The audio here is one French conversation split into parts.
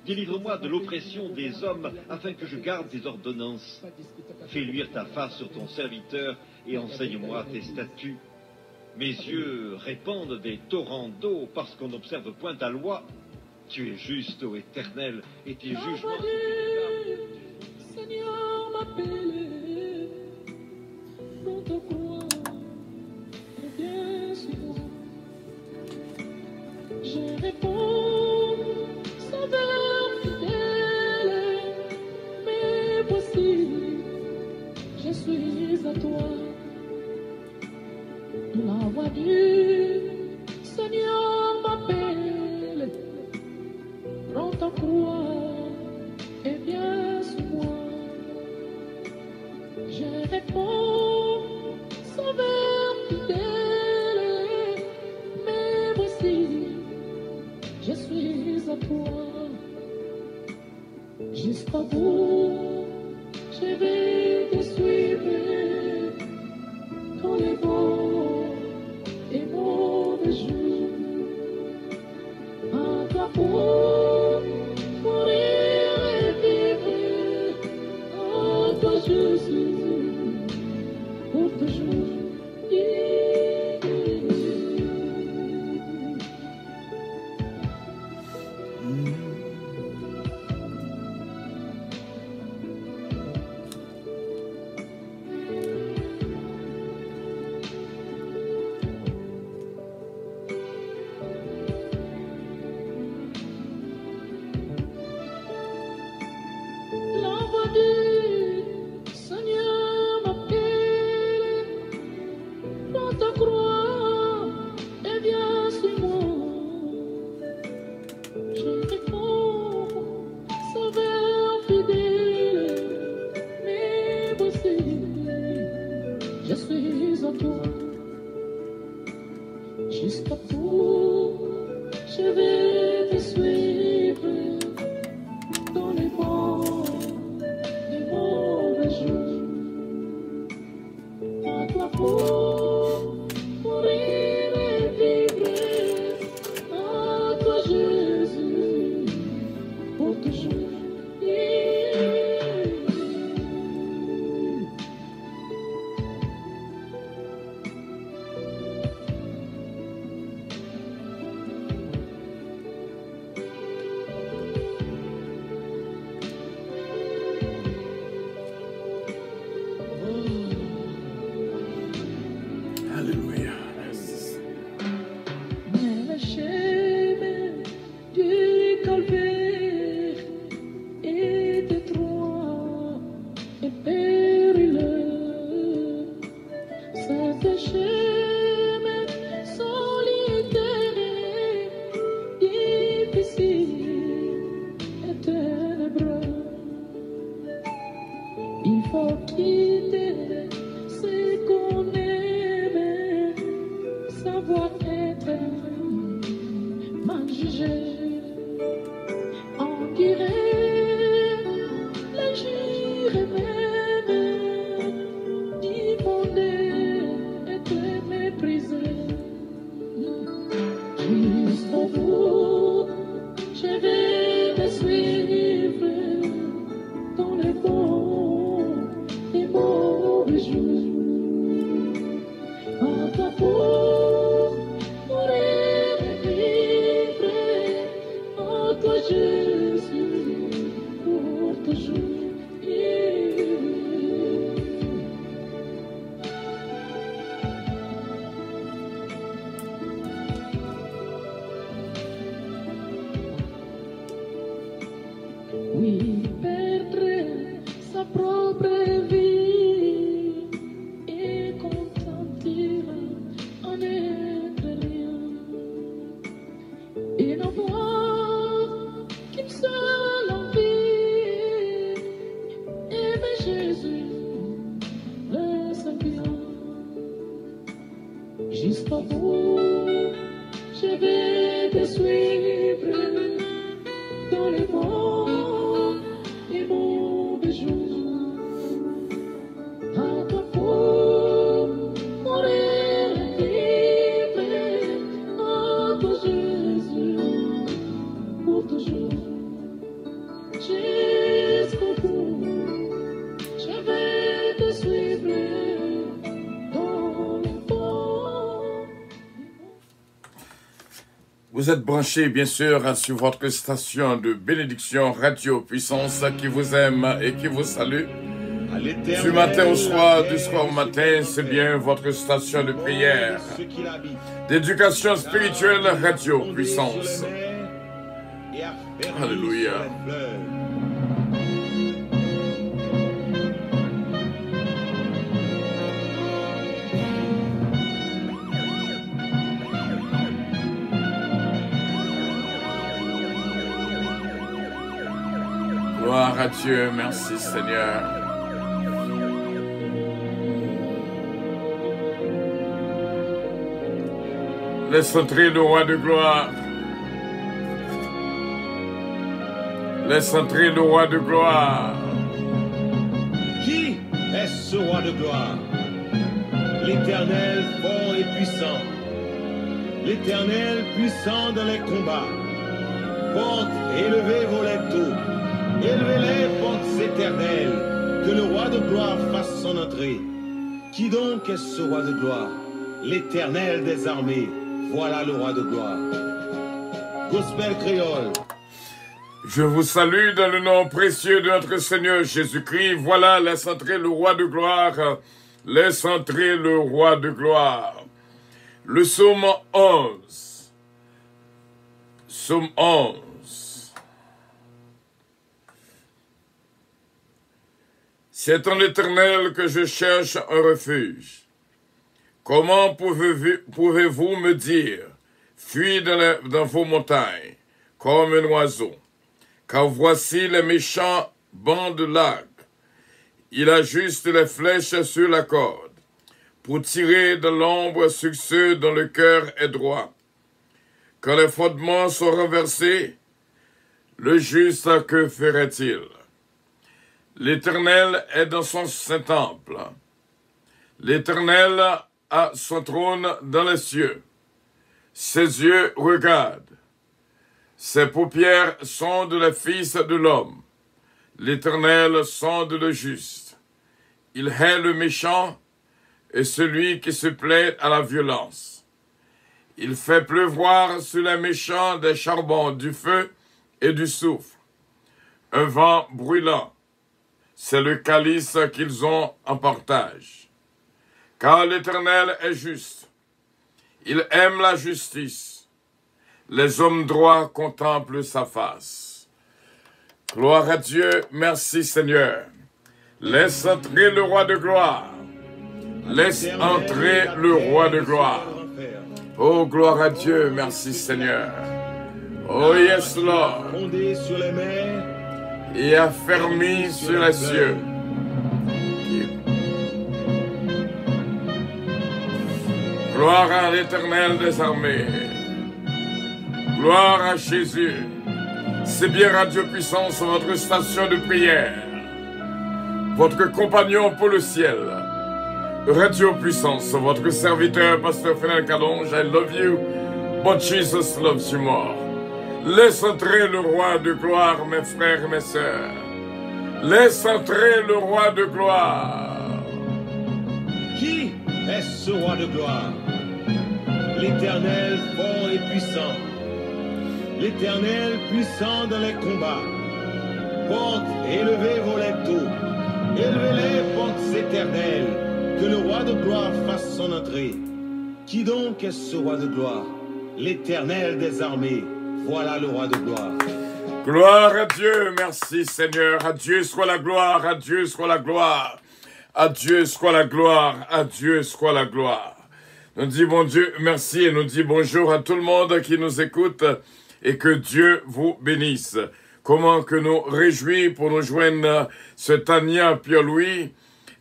Délivre-moi de l'oppression des hommes, afin que je garde tes ordonnances. Fais luire ta face sur ton serviteur, et enseigne-moi tes statuts. Mes yeux répandent des torrents d'eau, parce qu'on n'observe point ta loi. Tu es juste, ô Éternel, et tes jugements sont véritables. Seigneur m'appelle, dans ta croix, reviens sur moi. Je réponds, Sauveur fidèle, mais voici, je suis à toi. La voix du Seigneur m'appelle, prends ta croix et viens sur moi. Je réponds, Sauveur fidèle, mais voici, je suis à toi. Jusqu'au bout, je vais te suivre dans les bons et mauvais jours. À toi pour mourir et vivre, à toi Jésus, pour toujours. La voix du Seigneur m'appelle, prends ta croix et viens sur moi. Je réponds, Sauveur fidèle, mais voici, je suis à toi. Jusqu'à bout, je vais te suivre dans les bons et mauvais jours. À toi pour mourir et vivre, à toi Jésus, pour toujours. Alléluia. Mais le chemin du calvaire est étroit et périlleux. C'est un chemin solitaire et difficile et ténébreux. Il faut quitter ce qu'on aime, savoir être mal jugé. On dirait l'injure même, diffondée et méprisée. Jusqu'au bout, je vais te suivre dans les bons et mauvais jours. À toi pour mourir et vivre, à toi Jésus, pour toujours. Oui, perdre sa propre vie et contentir en être rien et n'avoir qu'une seule envie, aimer Jésus, le Saint-Bien. Jusqu'au bout, je vais te suivre dans les bons et mauvais jours. À toi pour mourir et vivre, à toi Jésus, pour toujours. Vous êtes branchés, bien sûr, sur votre station de bénédiction Radio Puissance qui vous aime et qui vous salue. Du matin au soir, du soir au matin, c'est bien votre station de prière, d'éducation spirituelle Radio Puissance. Alléluia. Gloire à Dieu, merci Seigneur. Laisse entrer le roi de gloire. Laisse entrer le roi de gloire. Qui est ce roi de gloire? L'Éternel fort et puissant. L'Éternel puissant dans les combats. Portes, élevez vos linteaux. Élevez-les, portes éternelles. Que le roi de gloire fasse son entrée. Qui donc est ce roi de gloire? L'Éternel des armées. Voilà le roi de gloire. Gospel créole. Je vous salue dans le nom précieux de notre Seigneur Jésus-Christ. Voilà, laisse entrer le roi de gloire. Laisse entrer le roi de gloire. Le psaume 11. Psaume 11. C'est en l'Éternel que je cherche un refuge. Comment pouvez-vous me dire, fuis dans vos montagnes, comme un oiseau? Car voici les méchants bancs de l'arc. Il ajuste les flèches sur la corde, pour tirer de l'ombre sur ceux dont le cœur est droit. Quand les fondements sont renversés, le juste, que ferait-il? L'Éternel est dans son saint-temple. L'Éternel a son trône dans les cieux. Ses yeux regardent. Ses paupières sondent les fils de l'homme. L'Éternel sonde le juste. Il hait le méchant et celui qui se plaît à la violence. Il fait pleuvoir sur les méchants des charbons, du feu et du soufre. Un vent brûlant, c'est le calice qu'ils ont en partage. Car l'Éternel est juste. Il aime la justice. Les hommes droits contemplent sa face. Gloire à Dieu, merci Seigneur. Laisse entrer le roi de gloire. Laisse entrer le roi de gloire. Oh, gloire à Dieu, merci Seigneur. Oh, yes, Lord. Fondé sur les mers et affermi sur les cieux. Gloire à l'Éternel des armées. Gloire à Jésus. C'est bien Radio Puissance, votre station de prière. Votre compagnon pour le ciel. Radio Puissance, votre serviteur, Pasteur Fernand Calonge. I love you, but Jesus loves you more. Laisse entrer le roi de gloire, mes frères et mes sœurs. Laisse entrer le roi de gloire. Qui est ce roi de gloire? L'Éternel fort et puissant. L'Éternel puissant dans les combats. Portes, élevez vos linteaux. Élevez-les, portes éternelles. Que le roi de gloire fasse son entrée. Qui donc est ce roi de gloire? L'Éternel des armées. Voilà le roi de gloire. Gloire à Dieu, merci Seigneur. À Dieu soit la gloire, à Dieu soit la gloire. À Dieu soit la gloire, à Dieu soit la gloire. Nous dit bon Dieu merci et nous dit bonjour à tout le monde qui nous écoute et que Dieu vous bénisse. Comment que nous réjouis pour nous joindre ce Tania Pierre-Louis,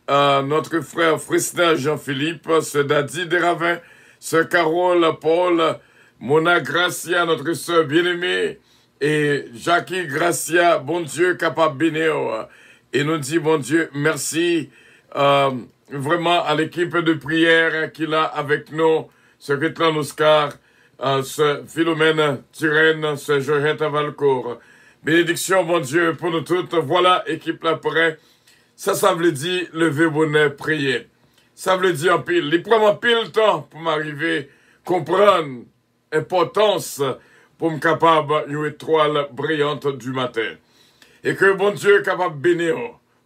notre frère Fristin Jean-Philippe, ce Dadi Desravins, ce Carole Paul, Mona Gracia, notre sœur bien-aimée, et Jackie Gracia, bon Dieu capable bénir. Et nous dit bon Dieu merci vraiment à l'équipe de prière qu'il a avec nous, ce Rétlan Oscar, ce Philomène Turenne, ce Georgette Valcourt. Bénédiction, bon Dieu, pour nous toutes. Voilà, équipe là prêt. Ça veut dire lever bonnet, prier. Ça veut dire en pile. Il prend en pile temps pour m'arriver comprendre l'importance pour me capable une étoile brillante du matin. Et que bon Dieu est capable de bénir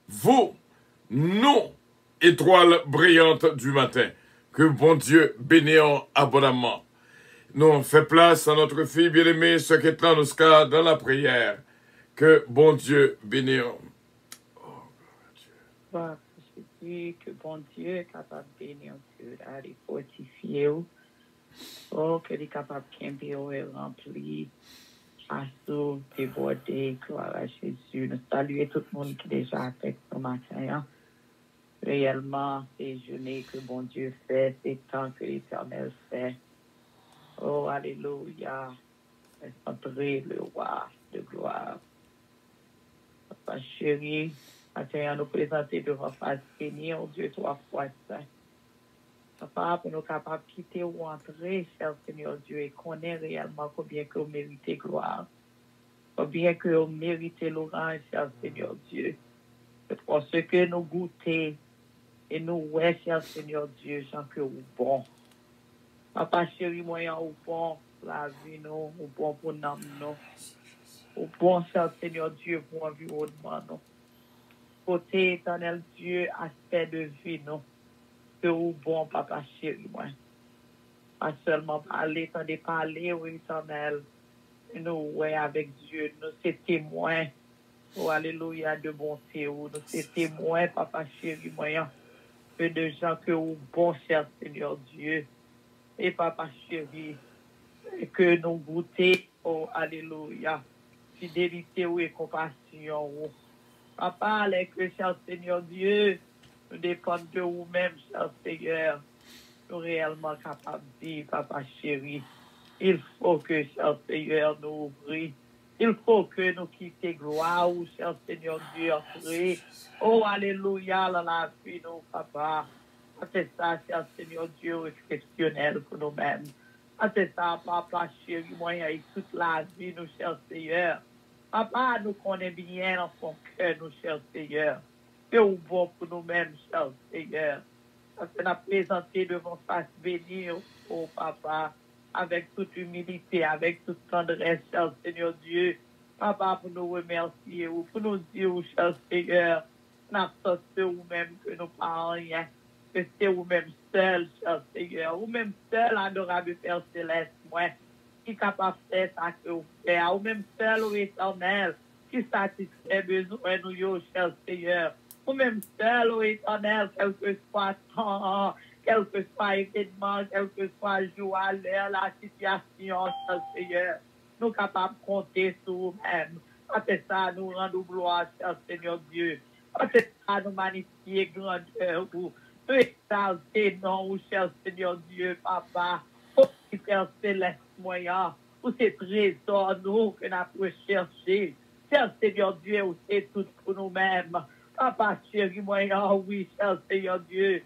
vous, nous, étoiles brillantes du matin. Que bon Dieu bénisse abondamment. Nous fait place à notre fille bien-aimée, ce qui est là dans la prière. Que bon Dieu bénisse. Je dis que bon Dieu est capable de bénir Dieu, de fortifier. Oh, que il est capable de et remplir, assaut, déborder, gloire à Jésus. Nous saluons tout le monde qui est déjà avec ce matin. Réellement, c'est journée que bon Dieu fait, c'est temps que l'Éternel fait. Oh, alléluia. Laisse entrer le roi de gloire. Papa chéri, matin, nous présenter devant face Seigneur, Dieu, 3 fois saint. Papa, pour nous capables de quitter ou entrer, cher Seigneur Dieu, et connaître réellement combien que vous méritez gloire, combien que vous méritez l'orange, cher Seigneur Dieu. C'est pour ce que nous goûtons et nous, ouais, cher Seigneur Dieu, Jean, que vous bon. Papa chéri, moyen ou bon la vie, nous, ou bon pour nous, ou bon, cher Seigneur Dieu, pour l'environnement, nous. Côté éternel Dieu, aspect de vie, nous. Que vous bon, papa chéri, moi. Pas seulement parler, tant de parler, oui, éternel. Nous, ouais, avec Dieu, nous, c'est témoins. Oh, alléluia, de bonté, nous, c'est témoins, papa chéri, moi. Que de gens que vous bon, cher Seigneur Dieu. Et papa chéri, que nous goûtons, oh, alléluia, fidélité ou et compassion. Oh. Papa, avec que, cher Seigneur Dieu, nous dépendons de vous-même, cher Seigneur. Nous réellement capables de dire, papa chéri, il faut que, cher Seigneur, nous ouvrions. Il faut que nous quittions gloire, cher Seigneur Dieu, entrer. Oh, alléluia, dans la vie, nous, papa. C'est ça, cher Seigneur Dieu, exceptionnel pour nous-mêmes. C'est ça, papa chéri, moyen et toute la vie, nous, cher Seigneur. Papa, nous connaissons bien dans son cœur, nous, cher Seigneur. Que vous bon pour nous-mêmes, cher Seigneur. Parce que nous présenté devant face bénie, oh papa, avec toute humilité, avec toute tendresse, cher Seigneur Dieu. Papa, pour nous remercier, pour nous dire, cher Seigneur, nous sommes vous-même que nous parlons rien. Que c'est vous-même seul, cher Seigneur. Vous-même seul, adorable Père Céleste, moi, qui est capable de faire ça que vous faites. Vous-même seul, ô éternel, qui satisfait besoin de nous, cher Seigneur. Vous-même seul, ô éternel, quel que soit temps, quel que soit événement, quel que soit jour à l'heure, la situation, cher Seigneur. Nous sommes capables de compter sur vous-même. C'est ça, nous rendons gloire, cher Seigneur Dieu. C'est ça, nous magnifier grandeur, vous. Nous exalter, non, cher Seigneur Dieu, papa. Oh, Père Céleste, moyen, pour ces trésors, nous, que nous avons cherché. Cher Seigneur Dieu, c'est tout pour nous-mêmes. Papa, chéri, moyen, oui, cher Seigneur Dieu.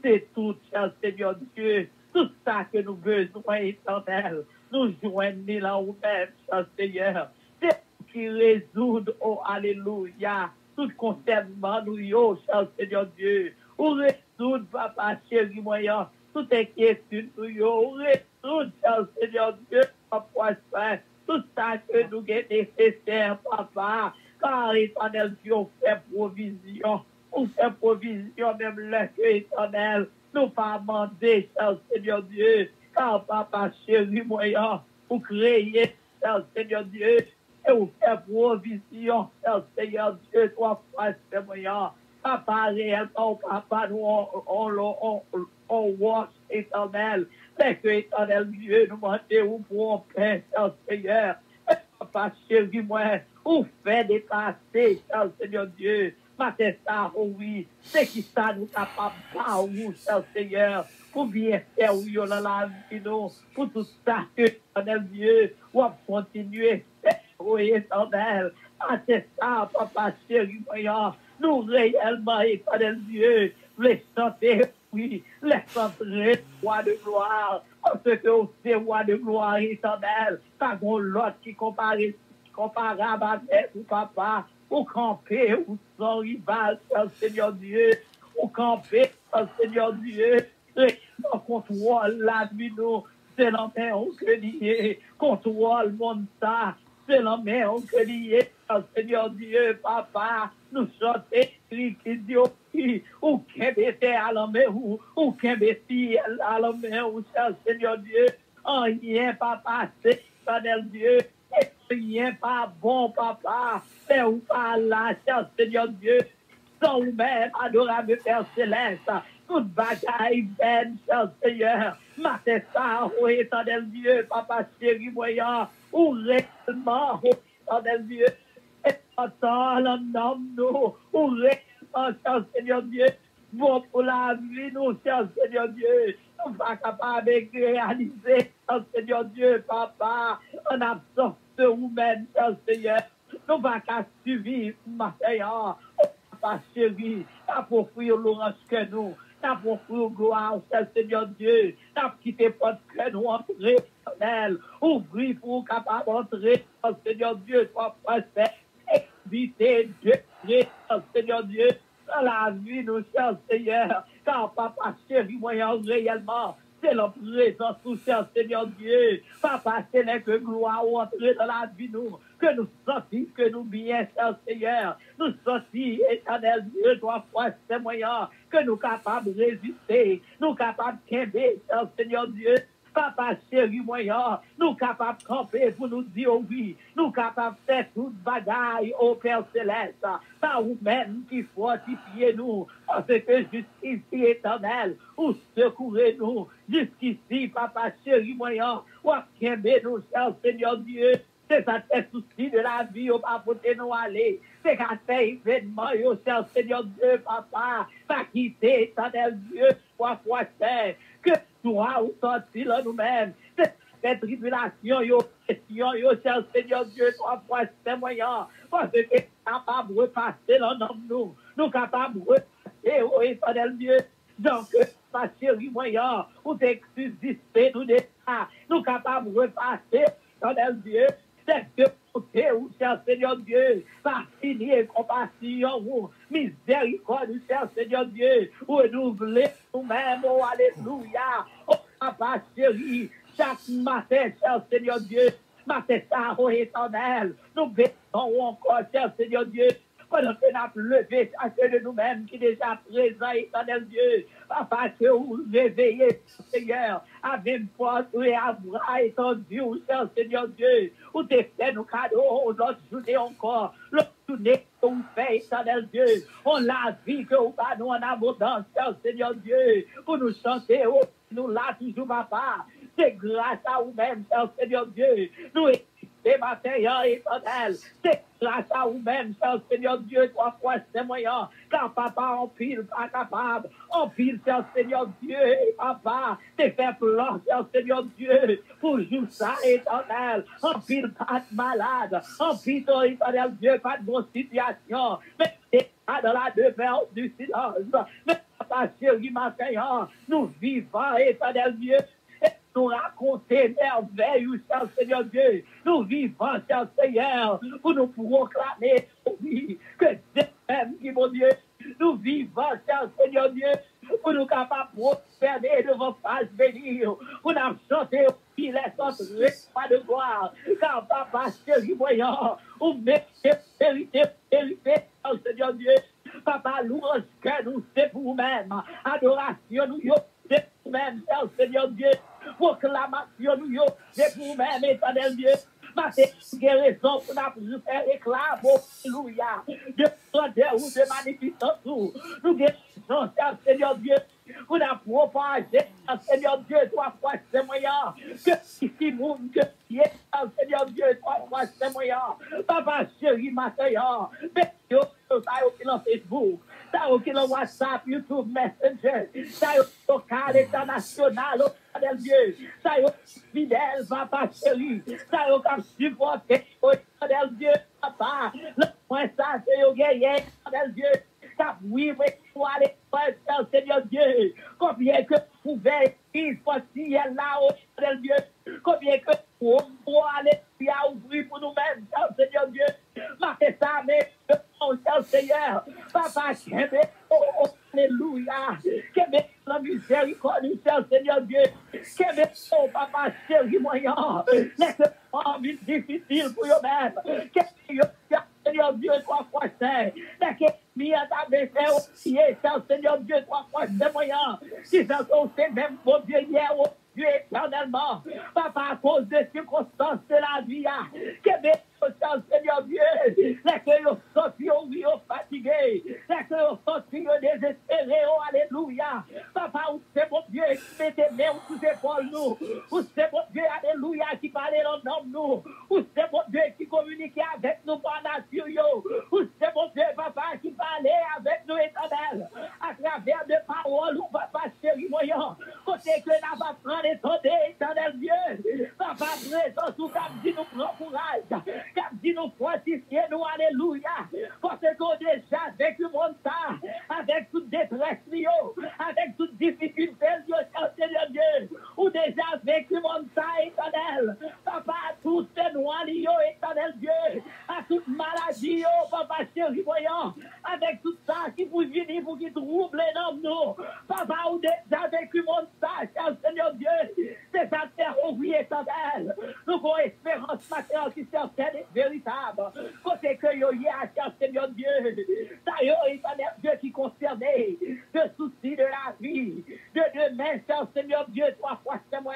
C'est tout, cher Seigneur Dieu. Tout ça que nous besoin, éternel. Nous joignons là nous-mêmes, cher Seigneur. C'est qui résout, oh, alléluia, tout concernement, nous, yo, cher Seigneur Dieu. Ou résoudre, papa, chéri, moyen, toute inquiétude, nous, yo. Ou résoudre, cher Seigneur Dieu, papa, tout ça que nous avons nécessaire, papa. Car, éternel Dieu, on fait provision. On fait provision, même là que, éternel, nous pas demander, cher Seigneur Dieu. Car, papa, chéri, moyen, pour créer, cher Seigneur Dieu, et vous faire provision, cher Seigneur Dieu, 3 fois, c'est moyen. Papa, réellement, papa, nous, on wash, éternel. C'est que, éternel Dieu, nous demandons pour un pain, cher Seigneur. Papa, chéri, moi, ou fait dépasser, cher Seigneur Dieu. C'est ça, oh oui, c'est qui ça nous capable pas, vous, cher Seigneur, pour bien faire, oui, dans la vie, nous, pour tout ça que, éternel Dieu, on va continuer, oui, éternel. C'est ça, papa, chéri, voyons, nous réellement, éternel Dieu, les chanter, oui, les chanter, roi de gloire, parce que c'est roi de gloire, éternel, pas l'autre qui comparable avec vous, papa. Ou camper, ou sans rival, Seigneur Dieu, ou camper, Seigneur Dieu, et sans contrôle la vie, nous, c'est la main que lié, contrôle mon ça, c'est la main que lié, Seigneur Dieu, papa, nous sommes écrits qui dit, ou qu'un bébé à la main, ou qu'un bébé à la main, ou Seigneur Dieu, rien, papa, c'est éternel Dieu, rien pas bon, papa, c'est ou pas là, Seigneur Dieu, sans vous-même, adorable Père Céleste, toute bagaille vaine, Seigneur, matin ça, oh éternel Dieu, papa chéri, voyant, ou réellement, oh éternel Dieu, et attends, l'homme, nous, ou réellement, Seigneur Dieu, bon pour la vie, nous, Seigneur Dieu, nous ne sommes pas capables de réaliser, Seigneur Dieu, papa, en absence de vous-même, Seigneur, nous ne sommes pas suivre, matin, papa chéri, t'as pour offrir l'orange que nous, t'as pour offrir gloire, Seigneur Dieu, t'as quitté porte que nous entrer, éternel, ouvrir pour capable d'entrer, Seigneur Dieu, toi prospère, éviter Dieu, Seigneur Dieu, dans la vie, nous, cher Seigneur, car papa chéri, moyen réellement, c'est la présence, nous, cher Seigneur Dieu, papa, c'est là que gloire entrer dans la vie, nous, que nous sortis, que nous bien, cher Seigneur, nous sortis, éternel Dieu, toi, foi, c'est moyen, que nous capables de résister, nous capables de camper, cher Seigneur Dieu, papa chéri moyen, nous capables de camper pour nous dire oui, nous capables de faire toute bagaille au Père Céleste, par vous-même qui fortifiez nous, parce que jusqu'ici éternel, ou secourez-nous, jusqu'ici, papa chéri moyen, ou camper nous, cher Seigneur Dieu, c'est ça fait souci de la vie, au pas côté nous aller. C'est qu'à faire événement, au cher Seigneur Dieu, papa, pas quitter, éternel Dieu, fois c'est que toi, ou sorti là nous-mêmes. C'est cette tribulation, question, cher Seigneur Dieu, trois fois c'est moyen. Parce que nous capables de repasser dans nous. Nous capables de repasser, oh éternel Dieu. Donc, pas chéri moyen, ou d'exister, nous déjà. Nous capables de repasser, éternel Dieu. C'est que côté où, cher Seigneur Dieu, par finir compassion, ou miséricorde, cher Seigneur Dieu, ou renouveler nous-mêmes, oh alléluia, oh papa chéri, chaque matin, cher Seigneur Dieu, matin ça, oh éternel, nous bénissons encore, cher Seigneur Dieu, pendant que nous avons levé chacun de nous-mêmes qui est déjà présent, éternel Dieu, papa, que vous réveillez, Seigneur, avec une force et à bras étendus, cher Seigneur Dieu, où tu fait nos cadeaux, l'autre journée encore, l'autre journée que vous faites, éternel Dieu, on l'a vu que vous pas nous en abondance, cher Seigneur Dieu, pour nous chanter, oh, nous là toujours, papa, c'est grâce à vous-même, cher Seigneur Dieu, nous et matin, éternel, c'est grâce à vous-même, cher Seigneur Dieu, trois fois c'est moyen, car papa, en pile, pas capable, en pile, cher Seigneur Dieu, et papa, t'es fait plan, cher Seigneur Dieu, pour jouer ça, éternel, en pile, pas de malade, en pile, éternel Dieu, pas de bonne situation, mais t'es pas dans la demeure du silence, mais papa, chéri, matin, nous vivons, éternel Dieu, nous raconter merveille, cher Seigneur Dieu. Nous vivons, cher Seigneur, pour nous proclamer, oui, que c'est même qui, mon Dieu, nous vivons, cher Seigneur Dieu, pour nous capables de prospérer devant face bénir, pour nous chanter, oui, les autres pas de gloire, car papa, chéri, voyant, ou vérité, Seigneur Dieu, papa, louange que nous, c'est pour vous-même, adoration, nous, c'est pour vous-même, cher Seigneur Dieu, proclamation, nous, c'est pour vous-même, éternel Dieu. Ma guérison pour nous faire éclat, alléluia. De grandeur ou de magnificence, nous guérissons, Seigneur Dieu, pour nous propager, Seigneur Dieu, trois fois c'est moyen. Que ici, monde, que Seigneur Dieu, trois fois c'est moyen. Papa chéri, ma sœur, mais ça y est, Facebook, ça y est, WhatsApp, YouTube, Messenger, ça y est, local, international, éternel Dieu, ça y est, fidèle, papa chéri, ça y est, comme supporter, éternel Dieu, papa, le point ça, c'est le guerrier, éternel Dieu, ça oui, mais toi, l'étoile, Seigneur Dieu, combien que vous pouvez, il faut si elle là, éternel Dieu, combien que vous pouvez ouvrir pour nous-mêmes, Seigneur Dieu, marquez ça, mais Seigneur, papa, alléluia, que la miséricorde, Seigneur Dieu, que papa chéri, moyen. Laisse pas vie difficile pour eux-mêmes. Seigneur Dieu, 3 fois saint. Laisse-moi t'avais fait aussi, Seigneur Dieu, 3 fois saint, moyen. Si ça c'est même mon Dieu hier, Dieu éternellement, papa, à cause des circonstances de la vie, que des Seigneur Dieu, laquelle ont sorti, oui, fatigué, laquelle ont sorti, désespéré, oh, alléluia. Papa, où c'est mon Dieu qui mettait main sous épaules nous, où c'est mon Dieu, alléluia, qui parlait dans nom nous, où c'est mon Dieu qui communiquait avec nous par nature, où c'est mon Dieu, papa, qui parlait avec nous éternel, à travers des paroles, où papa chéri, moyen, côté que n'a pas prendre et éternel Dieu, papa, présence, où cap dit nous prend courage, cap dit nous fortifier nous, alléluia, parce qu'on déjà vécu mon temps, avec toute détresse, avec toute difficulté, Seigneur Dieu, ou déjà vécu mon temps éternel, papa, à tous ces noirs, éternel Dieu, à toute maladie, papa chéri, voyant, avec tout ça qui vous vient, pour qui trouble dans nous, papa, ou déjà vécu mon temps, Seigneur Dieu, c'est sa terre ouvrière éternelle, nous avons espérance matérielle qui certaine et véritable, côté que yo y a, Seigneur Dieu, d'ailleurs, éternel Dieu qui concernait le souci de la vie, de demain, Seigneur Dieu, 3 fois c'est moi,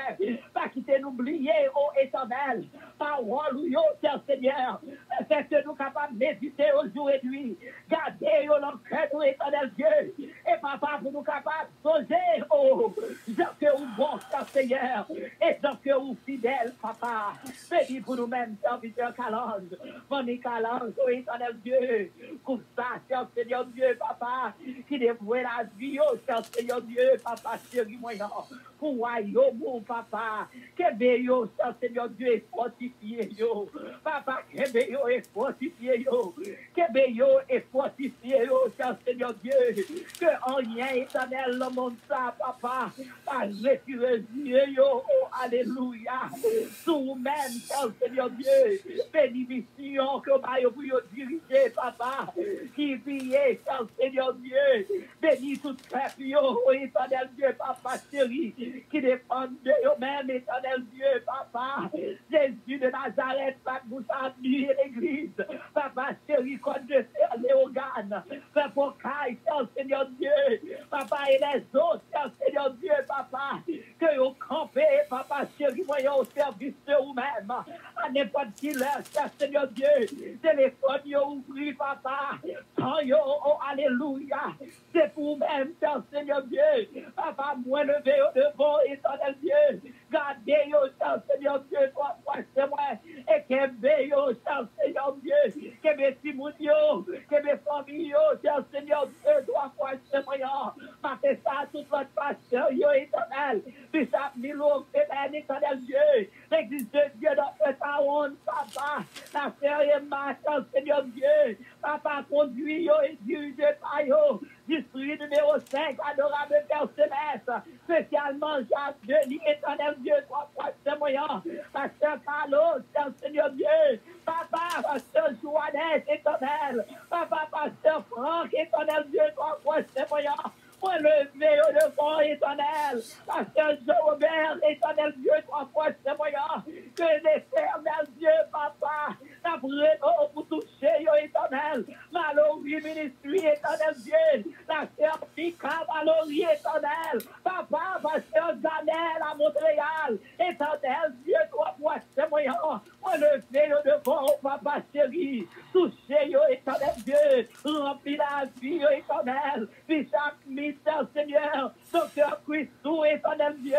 pas quitter nous oublier, ô éternel, parole ou yo, Seigneur, faites-nous capables de méditer au jour et nuit, gardez l'enquête, ô éternel Dieu, et papa, pour nous capables de songer, oh, genre que vous bon, Seigneur, et genre que vous fidèle, papa, bénis pour nous-mêmes, serviteurs Calange, famille Calange, ô éternel Dieu, pour ça, Seigneur Dieu, papa, qui dévoue la vie, oh, Seigneur Dieu, papa, chéri, moyen, pour royaume, mon papa, que béyo, Seigneur Dieu, est fortifié, yo, papa, que béyo est fortifié, yo, que béyo est fortifié, yo, Seigneur Dieu, que en rien éternel, le monde, ça, papa, pas retirer, yo, oh, alléluia, sous même, Seigneur Dieu, bénédiction, que vous pouvez diriger, papa, qui vit, Seigneur Dieu, bénis tout peuple, oh, éternel Dieu, papa chéri, qui dépendent de eux-mêmes, éternel Dieu, papa, Jésus de Nazareth, papa, vous admirez l'église, papa chéri, comme de les organes, fait pour caille, Seigneur Dieu, papa, et les autres, Seigneur Dieu, papa, que vous campez, papa chéri, voyons au service de vous-même, à n'importe qui l'heure, Seigneur Dieu, téléphone, ouvri, papa, tant yo, oh, alléluia, c'est pour vous-même, Seigneur Dieu, papa, moi levé au devant, éternel Dieu, gardez yo, Seigneur Dieu, 3 fois c'est moi, et que béyo, Seigneur Dieu, que mes timounios, que mes familles, Seigneur Dieu, 3 fois c'est moi, partez ça, tout votre pasteur, yo, éternel, puis ça, Milo, éternel Dieu, l'église de Dieu dans le temps, papa, la frère et ma Seigneur Dieu, papa, conduit yo, et dirige par yo, district numéro 5, adorable Père Céleste, spécialement Jacques Denis, éternel Dieu, 3 fois c'est moyen, pasteur Carlos, Seigneur Dieu, papa, pasteur Joannès, éternel, papa, pasteur Franck, éternel Dieu, 3 fois c'est moyen, moi levé au devant, éternel, pasteur Jean-Robert, éternel Dieu, 3 fois c'est moyen, que l'éternel Dieu, papa, la vraiment pour toucher, éternel, Mallory ministry, éternel Dieu, la sœur Pika, Mallory, éternel, papa, pasteur Janel à Montréal, éternel Dieu, 3 fois c'est moyen, moi levé au devant, papa chéri, toucher, éternel Dieu, rempli la vie, éternel, puis chaque Seigneur, docteur Christou, éternel Dieu,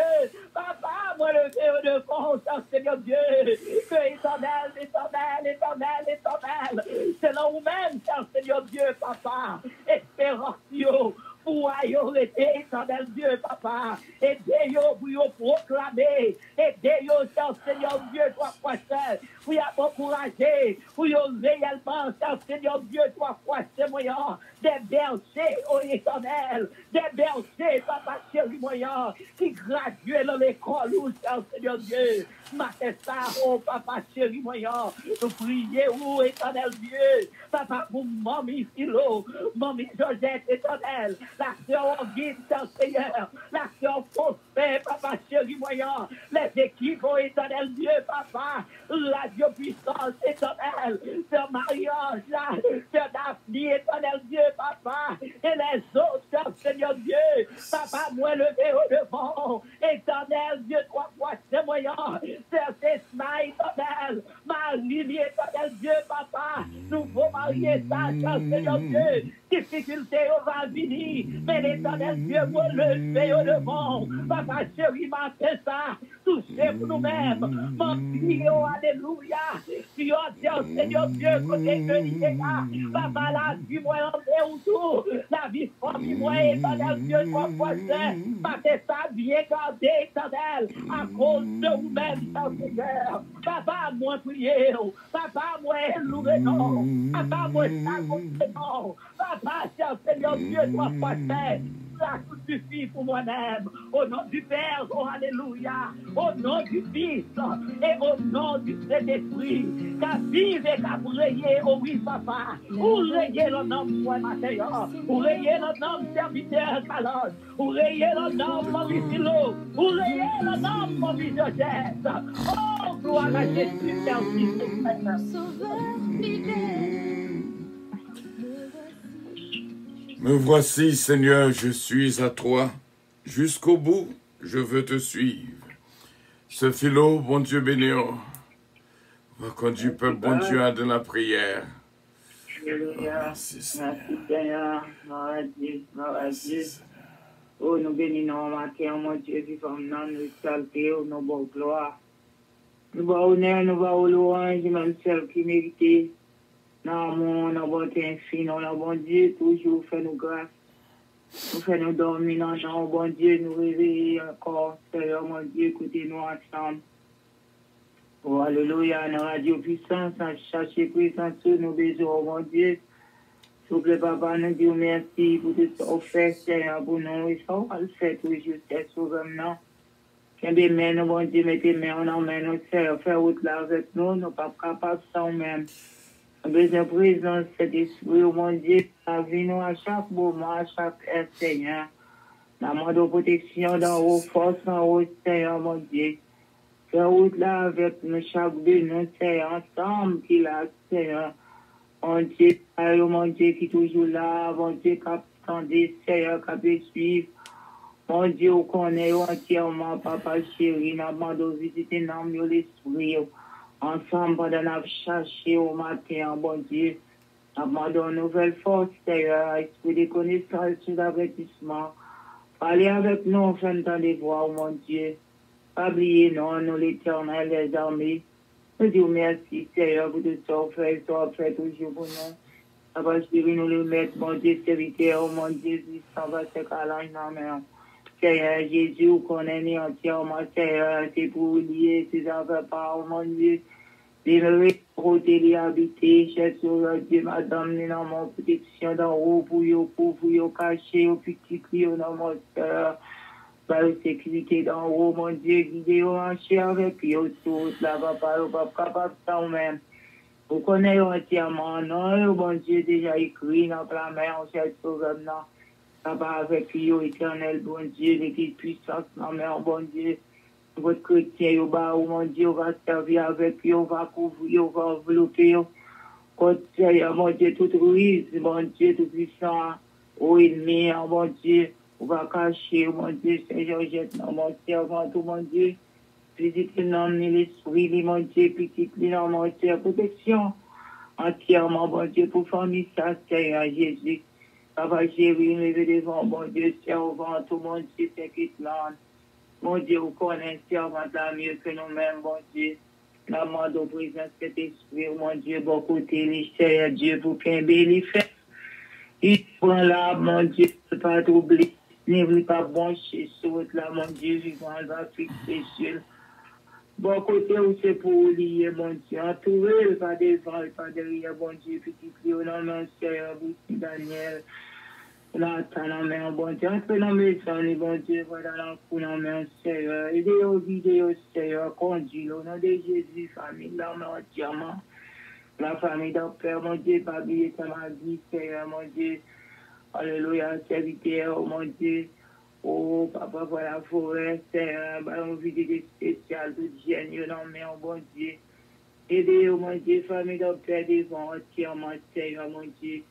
papa, moi levé au devant, Seigneur Dieu, que éternel, c'est là où même, Seigneur Dieu, papa, espérance, pour ayoriter, éternel Dieu, papa, aidez-vous pour proclamer, aidez-vous, Seigneur Dieu, 3 fois seul, pour encourager, pour réellement, Seigneur Dieu, 3 fois c'est moyen, des bergers, oh éternel, des bergers, papa chéri moyen, qui graduent dans l'école, Seigneur Dieu, Matessa, oh papa chéri moyen, nous prions, oh éternel Dieu, papa pour mamie Philo, mamie Georgette, éternel, la sœur Guide, Seigneur, la sœur Faustin, paix, papa chéri moyen, les équipes, oh éternel Dieu, papa, radio puissance éternelle, ce mariage là, ce Daphne, éternel Dieu, papa, et les autres, Seigneur Dieu, papa, moi levé au devant, éternel Dieu, 3 fois c'est moyen, c'est smile, éternel, Marie, éternel Dieu, papa, nouveau marié, ça, Seigneur Dieu, difficulté au va venir, mais l'éternel Dieu, moi levé au devant, papa chéri, ma fait ça, touchez pour nous-mêmes, mon Dieu, alléluia, si on dit, Seigneur Dieu, côté que l'il est là, papa, la vie, moi, en autour, la vie, famille, moi, éternel Dieu, 3 fois c'est, parce que ça bien gardé, éternel, à cause de vous-même, Seigneur, papa, moi, priez, papa, moi, loué, non, papa, moi, ça, non, papa, Seigneur Dieu, 3 fois c'est, ça tout suffit pour moi-même. Au nom du Père, oh alléluia. Au nom du Fils et au nom du Saint-Esprit. Qu'à vivre et qu'à rayer, oh oui, papa. Ou rayer le nom de moi, Mathéo. Ou rayer le nom de serviteur Carlos. Ou rayer le nom de Maurice Philo. Ou rayer le nom de Maurice Joseph. Oh, gloire à Jésus, merci. Me voici, Seigneur, je suis à toi. Jusqu'au bout, je veux te suivre. Ce philo, bon Dieu bénéant, va conduire peuple, bon Dieu, à de la prière. Merci, Seigneur. Oh, nous bénissons, mon Dieu, vivant, nous exaltons, nous bon gloire. Nous va honneur, nous va louange, même celle qui méritait. Non, mon bonté infinie, non, bon Dieu, toujours fait nous grâce. Nous fait nous dormir dans le bon Dieu, nous réveiller encore. Seigneur, mon Dieu, écoutez-nous ensemble. Oh, alléluia, dans la radio puissance, à chercher puissance, nous besoin, mon Dieu. S'il vous plaît, papa, nous disons merci pour tout ce qu'on fait, Seigneur, pour nous. Et ça, on va le faire toujours, c'est souvent, non. Qu'un des mains, nous, bon Dieu, mettez mains en main, nous, Seigneur, faire route là avec nous, nous pas capables sans même. Besoin de présence, cet esprit, oh mon Dieu, la vie nous à chaque moment, à chaque heure, Seigneur. La main de protection dans haut, force en haut, Seigneur, mon Dieu. Faire route là avec nous, chaque deux, nous, Seigneur, ensemble, qui là, Seigneur. Mon Dieu, mon Dieu, qui est toujours là, mon Dieu, qui attendait, Seigneur, qui peut suivre. Mon Dieu, qu'on est entièrement, papa chéri, nous demandons de visiter dans l'esprit. Ensemble, pendant nous chercher au matin, bon Dieu, nous demandons une nouvelle force, Seigneur, esprit de connaissance, d'avertissement. Parlez avec nous, en fin de voix, mon Dieu. Pas oublier, non, nous, l'Éternel, les armées. Nous disons merci, Seigneur, pour tout ça, fait toujours pour nous. Papa chéri, nous le mettons, mon Dieu, serviteur, mon Dieu, ça va se caler dans la Seigneur Jésus, qu'on est entièrement, Seigneur, c'est pour lier ses affaires par mon Dieu. Les côtés habiter, cher Dieu, madame, nous dans mon protection d'en haut, pour vous cacher, au petit cri, dans mon cœur. Par la sécurité d'en haut, mon Dieu, guidez au marché avec eux, tout, là, papa, pas capable de même. Vous connaissez entièrement, non, mon Dieu, déjà écrit dans la main, on cherche sauveur, papa, avec eux, éternel, bon Dieu, l'église puissance, non, mais bon Dieu. Votre chrétien, mon Dieu, on va servir avec eux, on va couvrir, on va envelopper. Seigneur, mon Dieu, toute ruise, mon Dieu, tout puissant, au ennemi, mon Dieu, on va cacher, mon Dieu, Seigneur, jette dans mon servant, tout mon Dieu. Visitez non, l'esprit, mon Dieu, petit, non, mon Dieu, protection entièrement, mon Dieu, pour famille, ça, Seigneur Jésus. Papa, j'ai vu, lever devant, mon Dieu, servant, tout mon Dieu, c'est qu'il l'en. Mon Dieu, vous connaissez servant là mieux que nous-mêmes, mon Dieu. La mort de présence, cet esprit, mon Dieu, bon côté, les chers Dieu, pour qu'un béni fait. Il prend là, mon Dieu, pas t'oublier. N'oublie pas bon chez soi, là, mon Dieu, vivant, va fixer sur. Bon côté, où c'est pour lier, mon Dieu, entouré, pas devant, pas derrière, mon Dieu, petit Léo, non, mon Seigneur, Daniel. Là, t'as main, bon Dieu, entre dans mes sons, bon Dieu, voilà, là, pour la main, Seigneur, aidez au vidéo, Seigneur, conduis, au nom de Jésus, famille, là, entièrement, la famille d'un Père, mon Dieu, pas oublier ta vie, Seigneur, mon Dieu, alléluia, serviteur, mon Dieu, Oh, papa, voilà la forêt, Seigneur, on vit des spéciales de génie, non, mais on bon Dieu. Aidez-vous, mon Dieu, famille docteur devant entièrement, Seigneur, mon Dieu.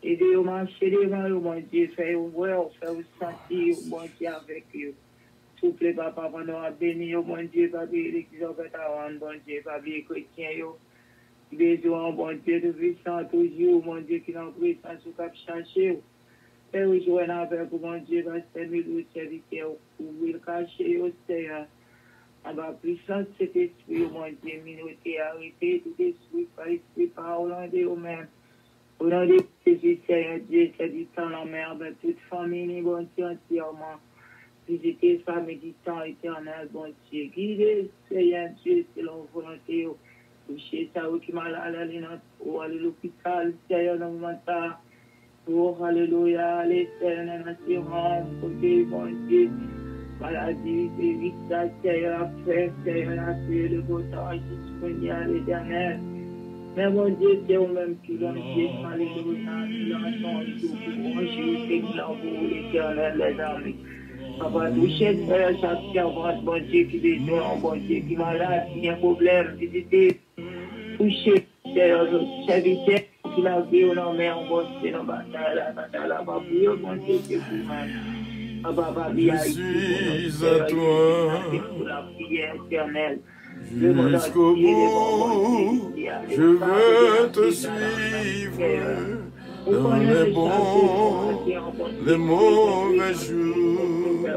Aidez-vous, marcher devant vous, mon Dieu, faites-vous voir, faites-vous sentir, mon Dieu, avec vous. S'il vous plaît, papa, pendant à bénir, mon Dieu, papa, l'église en fait à rendre, mon Dieu, papa, les chrétiens, besoin, mon Dieu, de puissant toujours, mon Dieu, qui n'a puissance ou cap chercher. Et vous jouez avec vous, mon Dieu, parce que nous, serviteurs, vous le cacher, au Seigneur. En bas, puissance, cet esprit, mon Dieu, minorité, arrêtez tout esprit, par esprit, par au nom de vous-même. Au nom de Jésus, Seigneur Dieu, c'est du temps la merde, toute famille, bon Dieu, entièrement. Visitez famille du temps éternel, bon Dieu. Guidez, Seigneur Dieu, selon volonté. Touchez ça, qui m'a allé à l'hôpital, Seigneur, dans le moment. Oh, alléluia, l'éternel assurance, côté, bon Dieu. Maladie, vite, Seigneur, la paix, Seigneur, la paix, le beau temps, disponible à l'éternel. Mais mon Dieu, c'est vous-même qui l'ont dit, alléluia, qui l'entend, bonjour, c'est vous, l'éternel, les amis. Papa, touchez, Seigneur, chaque servante, bon Dieu, qui besoin, bon Dieu, qui malade, qui a un problème, visitez, touchez, Seigneur, serviteur, qui l'a vu, on en met en bon Dieu, dans la bataille, la babouille, bon Dieu, c'est vous-même. Je suis à toi jusqu'au bout. Je veux te suivre dans les bons, les mauvais jours.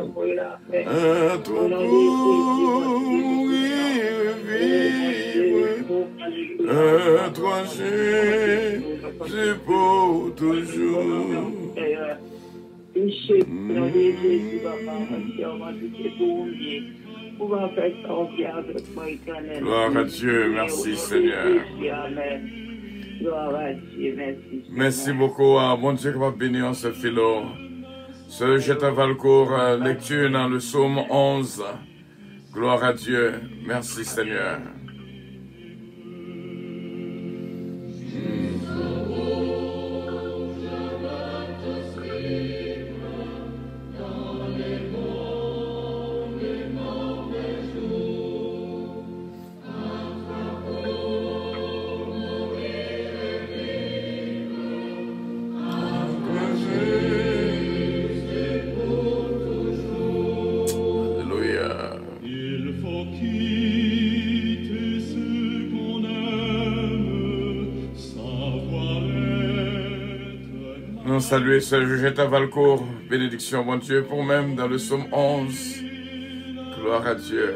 À toi pour mourir, vivre. À toi j'ai pour toujours. Touchez, nom de Jésus, papa, entièrement, touchez pour oublier. Pouvons faire ça au pied avec moi éternel. Gloire à Dieu, merci Seigneur. Amen. Gloire à Dieu, merci. Merci beaucoup à bon Dieu qui va bénir ce philo. Ce Jeta Valcourt, lecture dans le psaume 11. Gloire à Dieu, merci Seigneur. Saluer ce Jeta Valcourt, bénédiction, bon Dieu, pour même dans le psaume 11. Gloire à Dieu.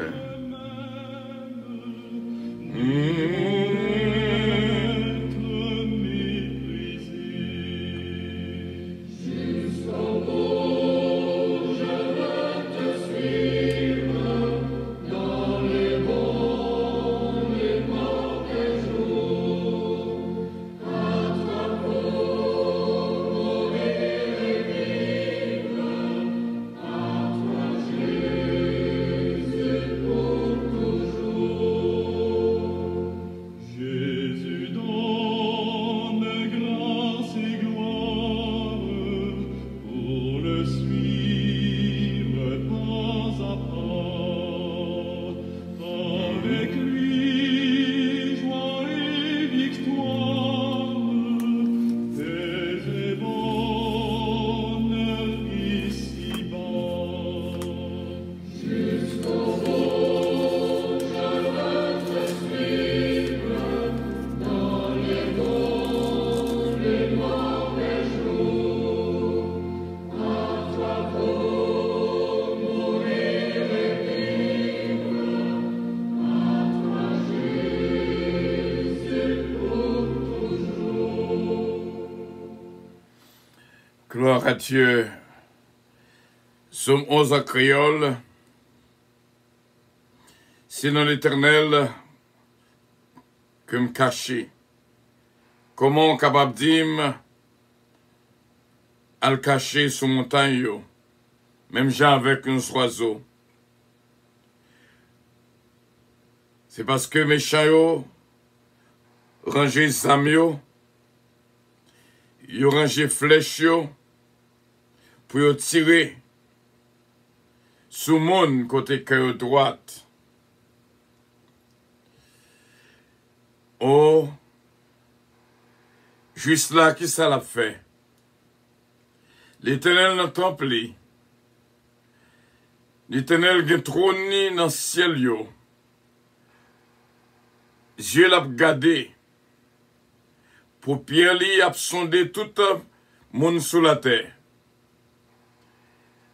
Gloire à Dieu. Psaume 11 en créole. Sinon l'Éternel que me cacher. Comment capable dire à le cacher sous montagne yo, même gens avec un oiseau. C'est parce que mes chats rangé zam yo, yo rangé flèche yo, pour yo tirer sous mon côté cœur droite. Oh, juste là, qui ça l'a fait? L'Éternel n'a temple. L'Éternel gen trône dans le ciel yo. Dieu l'a gardé. Pour Pierre li a sondé tout le monde sous la terre.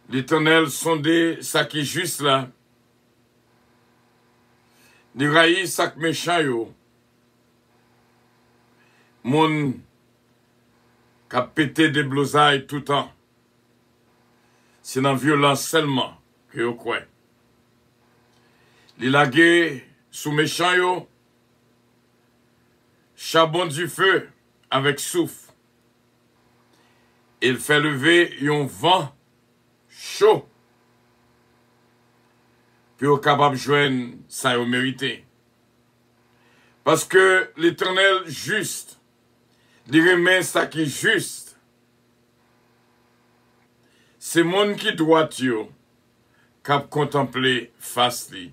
L'Éternel sondé ça qui est juste là. Li raï ça qui méchant yo. Moun qui a pété des blousailles tout le temps. C'est dans la violence seulement que yo croit. Li lagé sous méchant yo. Charbon du feu avec souffle. Il fait lever un vent chaud. Puis au capable de joindre ça au mérité. Parce que l'Éternel juste, il remet ça qui est juste. C'est monde qui doit yo, cap contempler face li.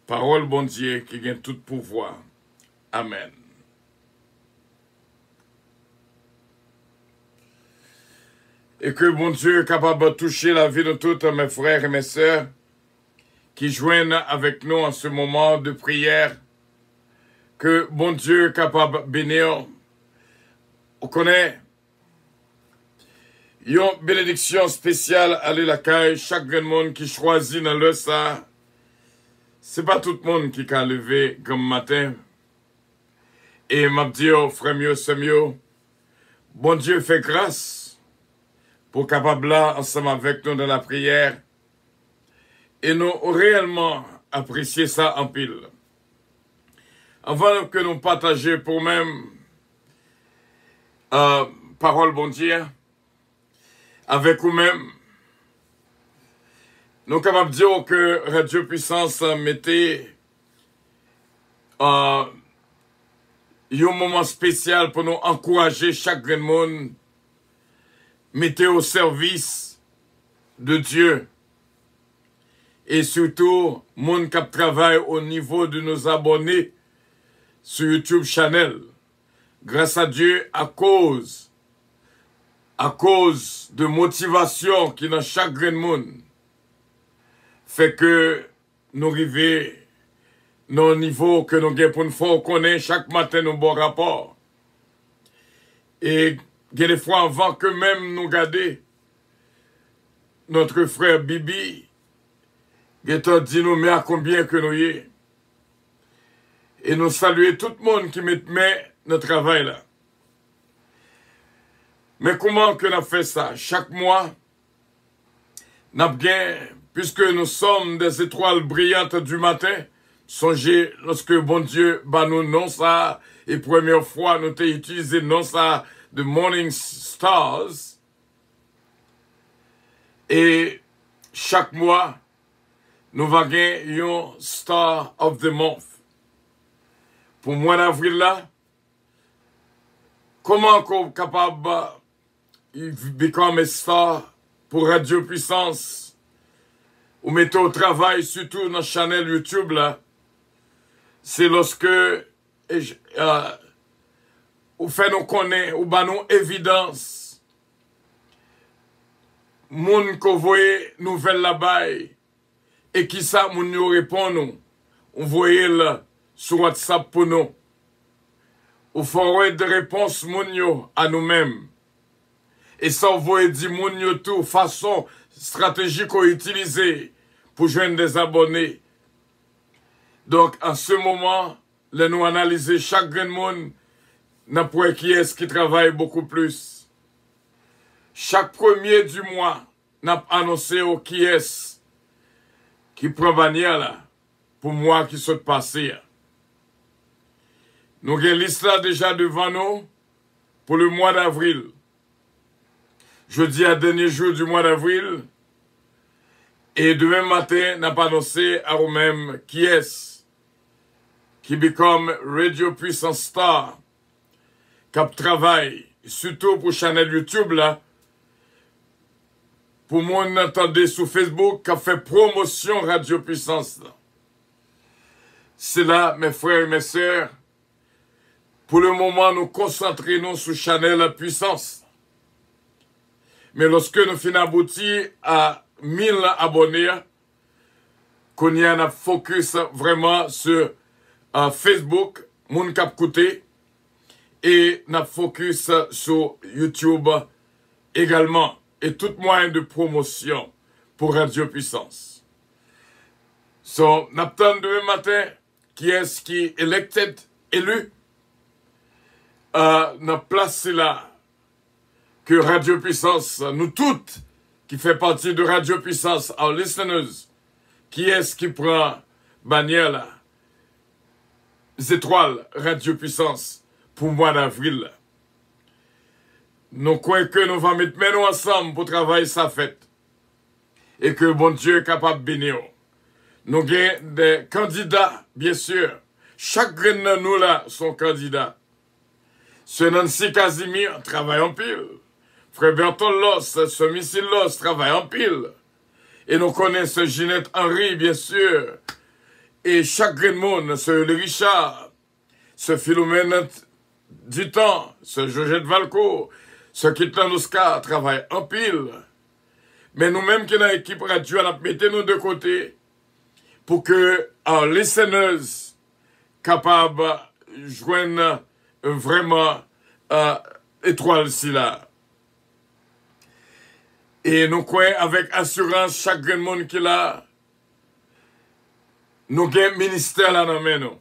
Parole bon Dieu qui gagne tout pouvoir. Amen. Et que bon Dieu est capable de toucher la vie de tous mes frères et mes sœurs qui joignent avec nous en ce moment de prière. Que bon Dieu est capable de bénir. On connaît une bénédiction spéciale à la caille. Chaque grand monde qui choisit dans le ça. C'est pas tout le monde qui a levé comme matin. Et m'a dit, oh, frère mieux, c'est mieux. Bon Dieu fait grâce. Pour capable là, ensemble avec nous dans la prière, et nous réellement apprécier ça en pile. Avant que nous partagions pour même parole bon Dieu, avec vous-même, nous sommes capables de dire que Radio Puissance mettait un moment spécial pour nous encourager chaque grand monde. Mettez au service de Dieu. Et surtout, monde qui travaille au niveau de nos abonnés sur YouTube Channel. Grâce à Dieu, à cause de motivation qui dans chaque grand monde, fait que nous arrivons dans le niveau que nous avons pour nous faire connaître chaque matin nos bons rapports. Et il y a des fois avant que même nous garder notre frère Bibi, il a dit nous mais à combien que nous y est. Et nous saluer tout le monde qui met notre travail là. Mais comment que nous avons fait ça? Chaque mois, nous avons puisque nous sommes des étoiles brillantes du matin, songez lorsque bon Dieu bah nous non ça, et première fois nous avons utilisé non ça, The Morning Stars. Et chaque mois, nous allons gagner un Star of the Month. Pour le mois d'avril là, comment qu'on est capable de become a star pour Radio Puissance ou mettre au travail, surtout dans la chaîne YouTube là, c'est lorsque ou fait nous connaître, ou ba nous évidence. Moun ko voye nouvelle là-bas, et qui ça moun yo répond nous. On voye là sur WhatsApp pour nous. Ou faut de réponse moun yo à nous-mêmes. Et ça on voye di moun yo tout façon stratégique qu'on utiliser pour joindre des abonnés. Donc en ce moment, là nous analyser chaque grand monde. N'a pas qui est-ce qui travaille beaucoup plus. Chaque premier du mois, n'a annoncé au qui est-ce qui prend bannière là, pour moi qui saute passer. Nous avons une liste là déjà devant nous pour le mois d'avril. Jeudi à dernier jour du mois d'avril. Et demain matin, n'a pas annoncé à vous-même qui est-ce qui become Radio Puissance Star. Cap travail, surtout pour channel YouTube là, pour mon entendre sur Facebook qui a fait promotion Radio Puissance. C'est là, mes frères et mes sœurs, pour le moment, nous concentrons sur Chanel Puissance. Mais lorsque nous finissons aboutir à 1000 abonnés, qu'on y a un focus vraiment sur Facebook, mon cap côté, et nous focus sur YouTube également, et tout moyen de promotion pour Radio Puissance. So, nous attendons demain matin qui est-ce qui est élu, nous place là que Radio Puissance, nous toutes qui fait partie de Radio Puissance, our listeners, qui est-ce qui prend bannière là, étoiles Radio Puissance pour le mois d'avril. Nous croyons que nous allons mettre nous ensemble pour travailler sa fête. Et que bon Dieu est capable de bénir. Nous avons des candidats, bien sûr. Chacun de nous là sont candidats. Ce Nancy Casimir travaille en pile. Frère Bertol Loss, ce Missile Loss travaille en pile. Et nous connaissons Ginette Henry, bien sûr. Et chaque monde, ce Richard, ce Philomène du temps, ce Georgette Valcourt, ce Kitlan Oscar travaille en pile. Mais nous-mêmes qui dans l'équipe radio, on a mis nous de côté pour que les listeners capables de joindre vraiment étoile si là. Et nous croyons avec assurance chaque grand monde qui là, nous avons un ministère là dans nous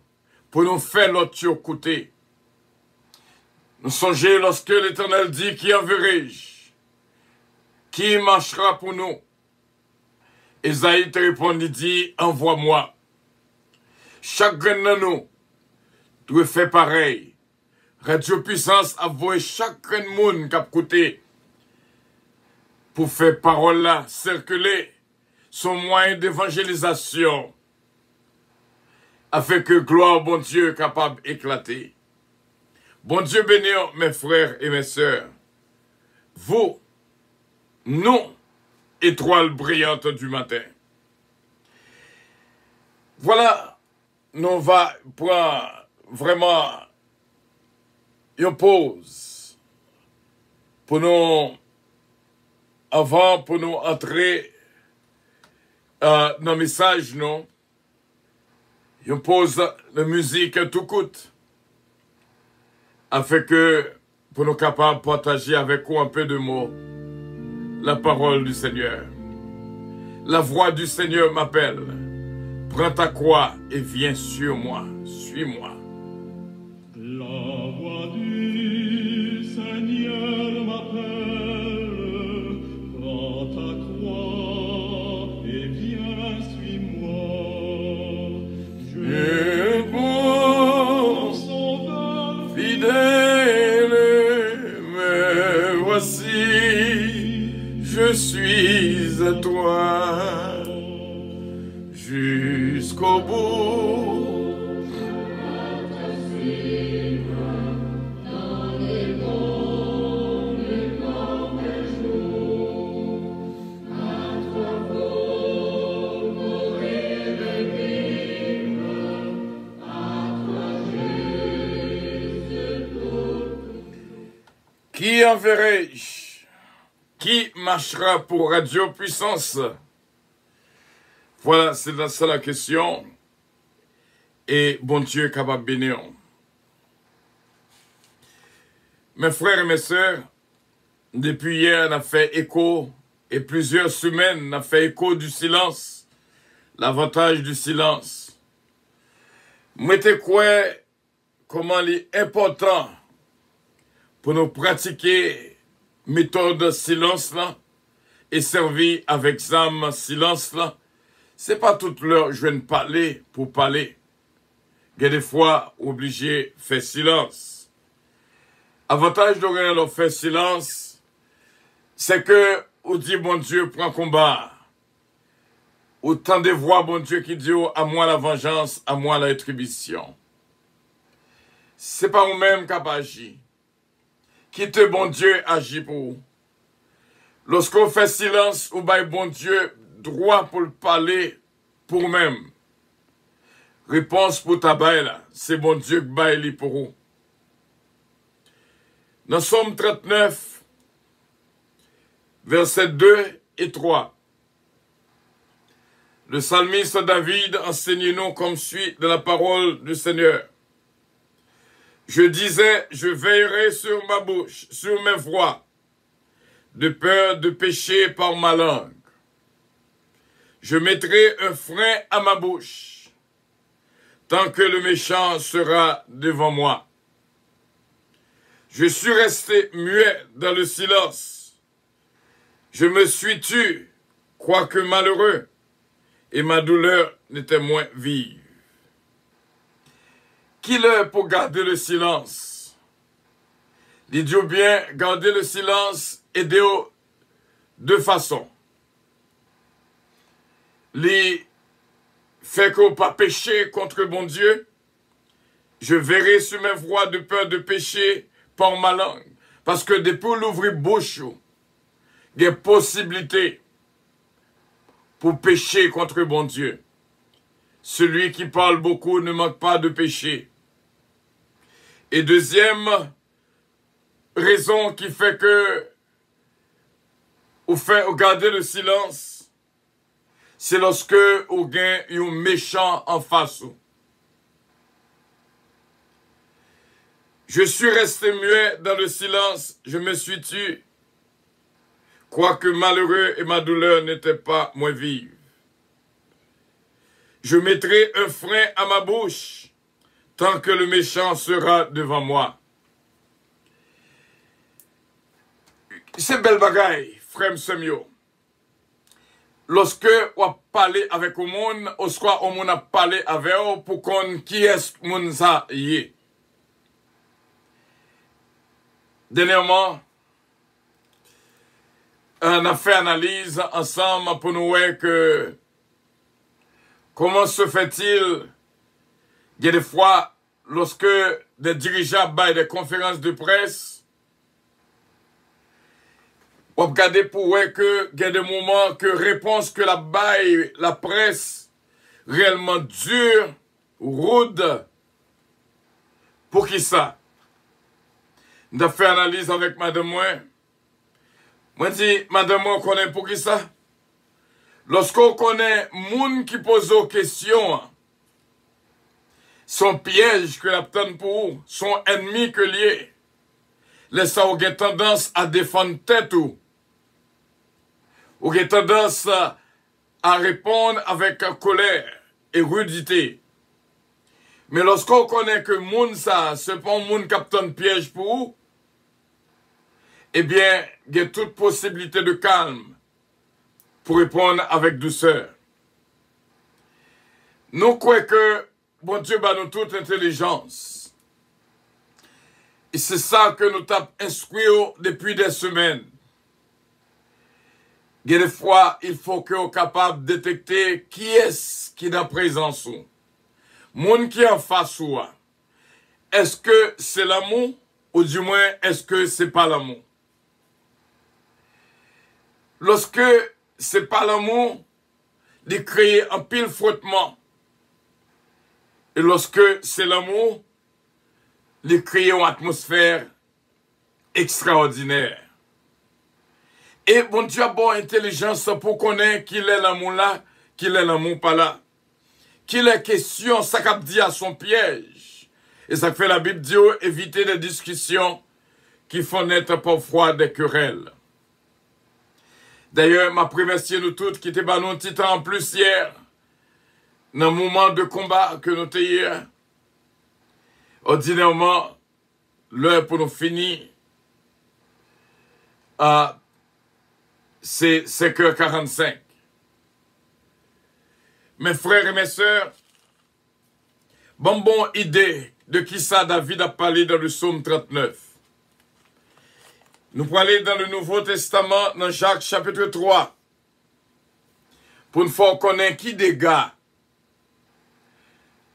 pour nous faire l'autre côté. Nous songeons lorsque l'Éternel dit qui enverrai-je, qui marchera pour nous. Esaïe te répond, il dit envoie-moi. Chacun de nous doit faire pareil. Radio Puissance a voué chacun de monde qui a côté pour faire parole là circuler son moyen d'évangélisation afin que gloire bon Dieu capable d'éclater. Bon Dieu béni mes frères et mes sœurs. Vous, nous, étoiles brillantes du matin. Voilà, nous va prendre vraiment une pause pour nous, avant pour nous entrer dans le message, non? Une pause de musique tout coûte. Afin que, pour nous capables de partager avec vous un peu de mots, la parole du Seigneur. La voix du Seigneur m'appelle. Prends ta croix et viens sur moi. Suis-moi. La voix du Seigneur m'appelle. Prends ta croix et viens, suis-moi. Je bon sauveur Fidèle, me voici, je suis à toi, jusqu'au bout. Qui enverrai-je? Qui marchera pour Radio Puissance? Voilà, c'est ça la question. Et bon Dieu est capable de bénir. Mes frères et mes sœurs, depuis hier, on a fait écho, et plusieurs semaines, on a fait écho du silence. L'avantage du silence. Moi, te quoi, comment il est important pour nous pratiquer méthode silence là et servir avec âme silence là. C'est pas toute l'heure je viens de parler pour parler. Il y a des fois obligé de faire silence. Avantage de rien de faire silence, c'est que on dit bon Dieu prend combat. Autant de voix bon Dieu qui dit à moi la vengeance, à moi la rétribution. C'est pas vous-même qui a agi. Quitte bon Dieu agit pour vous. Lorsqu'on fait silence, on baille bon Dieu droit pour le parler pour même. Réponse pour ta baille là, c'est bon Dieu qui baille pour vous. Dans Somme 39, versets 2 et 3. Le psalmiste David enseigne-nous comme suit de la parole du Seigneur. Je disais, je veillerai sur ma bouche, sur mes voies, de peur de pécher par ma langue. Je mettrai un frein à ma bouche, tant que le méchant sera devant moi. Je suis resté muet dans le silence. Je me suis tu, quoique malheureux, et ma douleur n'était moins vive. Qui l'est pour garder le silence? Il dit bien, garder le silence et de deux façons. Les fait qu'on pas pécher contre bon Dieu. Je verrai sur mes voies de peur de pécher par ma langue. Parce que depuis l'ouvrir bouche, il y a possibilité pour pécher contre bon Dieu. Celui qui parle beaucoup ne manque pas de péché. Et deuxième raison qui fait que vous gardez le silence, c'est lorsque vous avez un méchant en face. Je suis resté muet dans le silence, je me suis tué, quoique malheureux et ma douleur n'était pas moins vive. Je mettrai un frein à ma bouche, tant que le méchant sera devant moi. C'est belle bagaille, frère Semio. Lorsque on parle avec le monde, ou soit on a parlé avec eux pour qu'on qui est le monde ça y est. Dernièrement, on a fait analyse ensemble pour nous voir que comment se fait-il, il y a des fois, lorsque des dirigeants baillent des conférences de presse, on regarde pour voir que il y a des moments que réponse que la baille, la presse, réellement dure, rude, pour qui ça? On a fait analyse avec madame moi. Moi dis, madame moi, on connaît pour qui ça? Lorsqu'on connaît moun qui pose aux questions, son piège que la donne pour vous, son ennemi que lié, laisse ça, on a tendance à défendre tête ou a tendance à répondre avec colère et rudité. Mais lorsqu'on connaît que moun ça, c'est pas un moun qui donne piège pour vous, eh bien, il y a toute possibilité de calme pour répondre avec douceur. Nous croyons que bon Dieu bat nous toute intelligence. Et c'est ça que nous t'avons instruit depuis des semaines. Il y a des fois, il faut que nous soyons capables de détecter qui est-ce qui est dans présence. Moun qui est en face ou est-ce que c'est l'amour ou du moins est-ce que c'est pas l'amour? Lorsque c'est pas l'amour, il crée un pile frottement. Et lorsque c'est l'amour, il crée une atmosphère extraordinaire. Et bon Dieu a bonne intelligence pour connaître qui est l'amour là, qui est l'amour pas là. Qu'il est question, ça cap dit à son piège. Et ça fait la Bible dit, éviter des discussions qui font naître parfois des querelles. D'ailleurs, ma remercie nous toutes qui étaient un petit temps en plus hier, dans le moment de combat que nous étions hier. Ordinairement, l'heure pour nous finir, c'est 5h45. Mes frères et mes sœurs, bon idée de qui ça David a parlé dans le psaume 39. Nous allons aller dans le Nouveau Testament, dans Jacques chapitre 3, pour nous faire connaître qui dégâts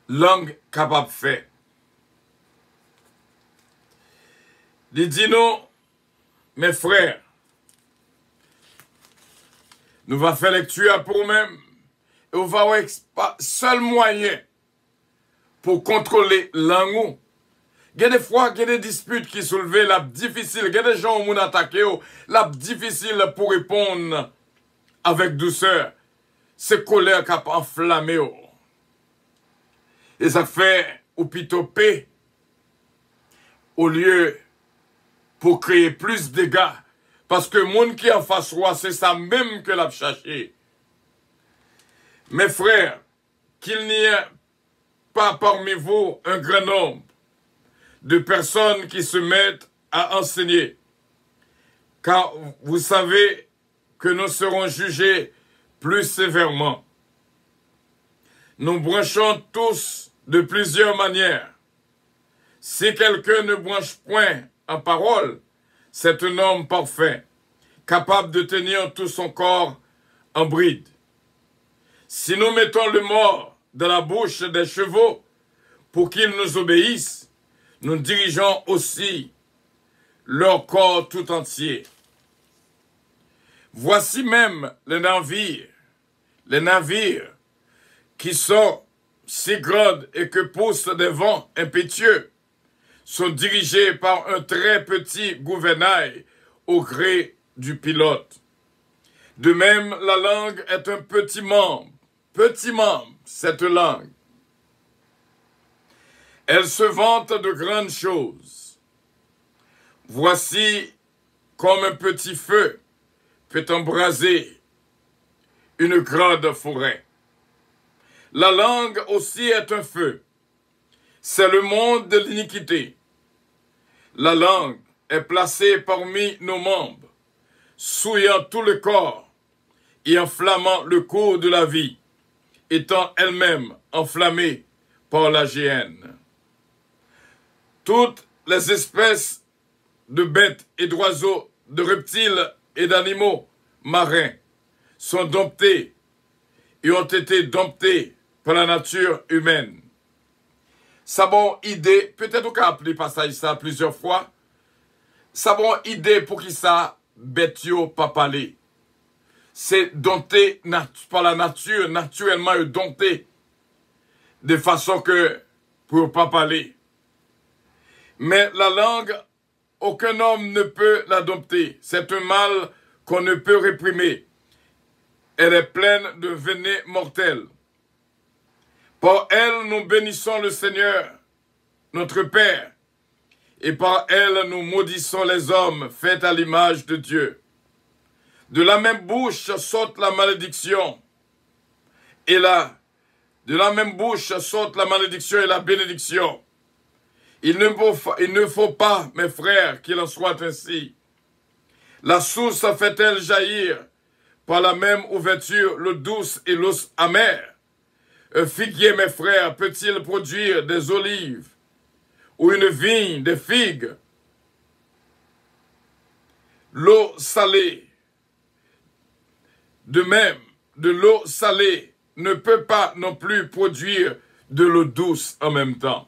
langue capable de faire. Il dit nous, mes frères, nous va faire lecture pour nous-mêmes. Et on va voir seul moyen pour contrôler langue. Il y a des fois, il y a des disputes qui soulevent, la difficile. Il y a des gens qui ont attaqué, la difficile pour répondre avec douceur. C'est colère qui a enflammé. Et ça fait ou plutôt paix au lieu pour créer plus de dégâts. Parce que le monde qui est en face roi, c'est ça même que l'a cherché. Mes frères, qu'il n'y ait pas parmi vous un grand nombre de personnes qui se mettent à enseigner. Car vous savez que nous serons jugés plus sévèrement. Nous branchons tous de plusieurs manières. Si quelqu'un ne branche point en parole, c'est un homme parfait, capable de tenir tout son corps en bride. Si nous mettons le mort dans la bouche des chevaux pour qu'ils nous obéissent, nous dirigeons aussi leur corps tout entier. Voici même les navires qui sont si grands et que poussent des vents impétueux, sont dirigés par un très petit gouvernail au gré du pilote. De même, la langue est un petit membre, cette langue. Elle se vante de grandes choses. Voici comme un petit feu peut embraser une grande forêt. La langue aussi est un feu. C'est le monde de l'iniquité. La langue est placée parmi nos membres, souillant tout le corps et enflammant le cours de la vie, étant elle-même enflammée par la géhenne. Toutes les espèces de bêtes et d'oiseaux, de reptiles et d'animaux marins sont domptés et ont été domptés par la nature humaine. Ça bon idée, peut-être qu'on a appelé passage ça plusieurs fois, ça bon idée pour qui ça bête yo pas parler. C'est dompté par la nature, naturellement dompté, de façon que pour pas parler. Mais la langue, aucun homme ne peut la dompter. C'est un mal qu'on ne peut réprimer. Elle est pleine de venin mortel. Par elle, nous bénissons le Seigneur, notre Père, et par elle, nous maudissons les hommes faits à l'image de Dieu. De la même bouche saute la malédiction, et de la même bouche saute la malédiction et la bénédiction. Il ne faut pas, mes frères, qu'il en soit ainsi. La source fait-elle jaillir par la même ouverture l'eau douce et l'eau amère? Un figuier, mes frères, peut-il produire des olives ou une vigne des figues? L'eau salée, de même, de l'eau salée ne peut pas non plus produire de l'eau douce en même temps.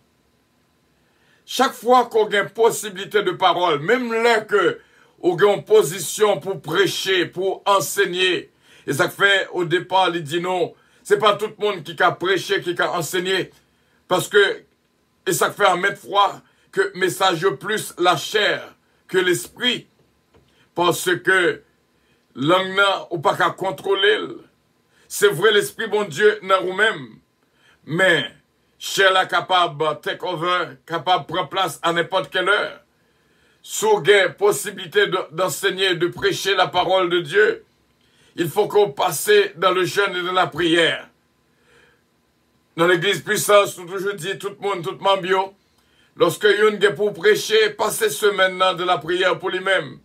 Chaque fois qu'on a une possibilité de parole, même là que on a une position pour prêcher, pour enseigner, et ça fait au départ, il dit non, c'est pas tout le monde qui a prêché, qui a enseigné, parce que, et ça fait un mètre froid, que message plus la chair que l'esprit, parce que langue n'a ou pas qu'à contrôler. C'est vrai, l'esprit, bon Dieu, n'a nous-mêmes, mais chair là capable take over, capable de prendre place à n'importe quelle heure. Sous gain possibilité d'enseigner, de prêcher la parole de Dieu, il faut qu'on passe dans le jeûne et dans la prière. Dans l'église puissance, nous toujours dit tout le monde, tout le monde bio, lorsque yon est pour prêcher, passez semaine de la prière pour lui-même.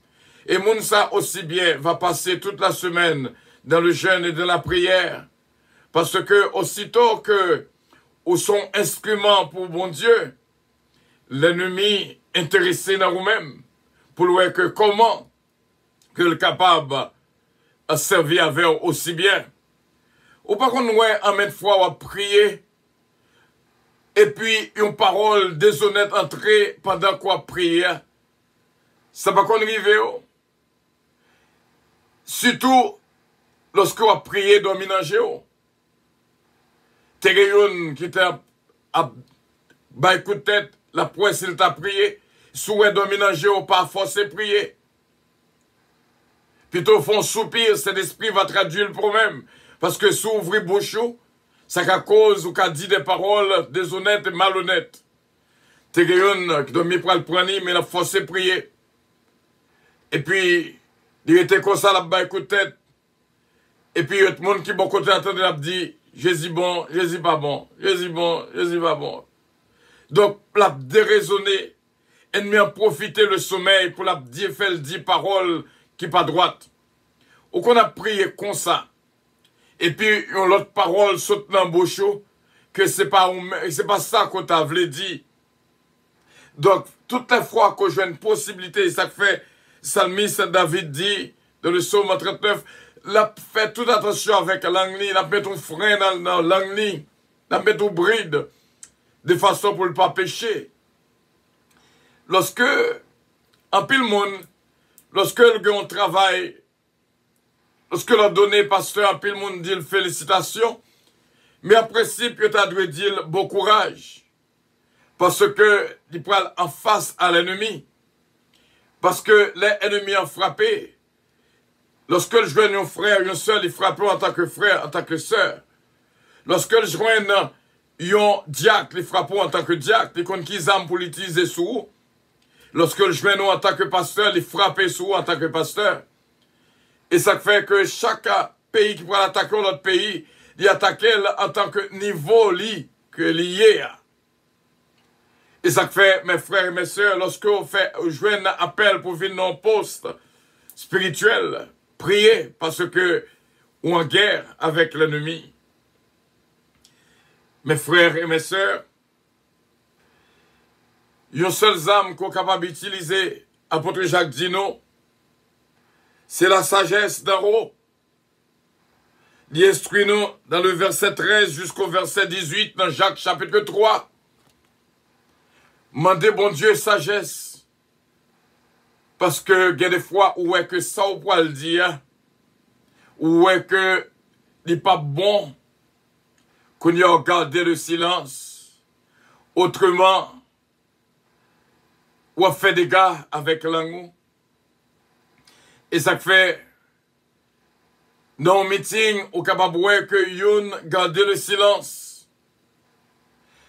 Et Mounsa aussi bien va passer toute la semaine dans le jeûne et dans la prière. Parce que aussitôt que ou son instrument pour bon Dieu, l'ennemi intéressé dans nous-mêmes, pour voir que comment que le capable a servi avec aussi bien. Ou par contre, ouais, en même fois, on va prier, et puis une parole déshonnête entrée pendant qu'on prie. Ça va qu'on arrive. Surtout, lorsque vous priez, dormez dans Géo. Téréyoun qui t'a bah écoute tête, la presse il t'a prié, souhait dormir dans Géo, pas forcer prier. Plutôt font soupir, cet esprit va traduire le problème. Parce que si vous ouvrez bouche, ça qu'à cause ou qu'à dit des paroles déshonnêtes et malhonnêtes. Téréyoun qui doit m'y prendre le prendre, mais la forcer prier. Et puis, il était comme ça, là-bas, écoute tête. Et puis, il y a tout le monde qui, bon côté, attendait, il a dit, Jésus bon, Jésus pas bon, Jésus bon, Jésus pas bon. Donc, la déraisonner, ennemi a profité le sommeil pour la dire, faire 10 paroles qui pas droite. Ou qu'on a prié comme ça. Et puis, l'autre parole saute dans le bouche, que c'est pas ça qu'on t'a voulu dire. Donc, toutes les fois que j'ai une possibilité, ça fait, Salmiste David dit, dans le psaume 39, la fait toute attention avec l'angli, la met ton frein dans l'angli, la met ton bride, de façon pour ne pas pécher. Lorsque, en pile monde, lorsque le travail, lorsque l'on donné pasteur, en pile monde dit félicitations, mais en principe, tu as dû dire bon courage. Parce que, il prend en face à l'ennemi. Parce que les ennemis ont frappé. Lorsque je joigne un frère, un seul, il frappe en tant que frère, en tant que sœur. Lorsque je joigne un diacre, il frappe en tant que diacre, il compte qu'ils aiment pour l'utiliser sous. Lorsque je joigne en tant que pasteur, il frappe sous en tant que pasteur. Et ça fait que chaque pays qui prend attaquer l'autre pays, il attaque en tant que niveau que lié. Et ça fait, mes frères et mes sœurs, lorsque vous faites un appel pour venir dans un poste spirituel, priez parce que ou en guerre avec l'ennemi. Mes frères et mes sœurs, une seule âme qu'on est capable d'utiliser, apôtre Jacques Dino, c'est la sagesse d'en haut. Il instruit nous dans le verset 13 jusqu'au verset 18 dans Jacques chapitre 3. Mandez bon Dieu sagesse. Parce que il y a des fois où est que ça ou pas le dire, où est que il n'est pas bon qu'on y a gardé le silence. Autrement, ou a fait des gars avec l'amour. Et ça fait dans le meeting, au capable que yon garde le silence.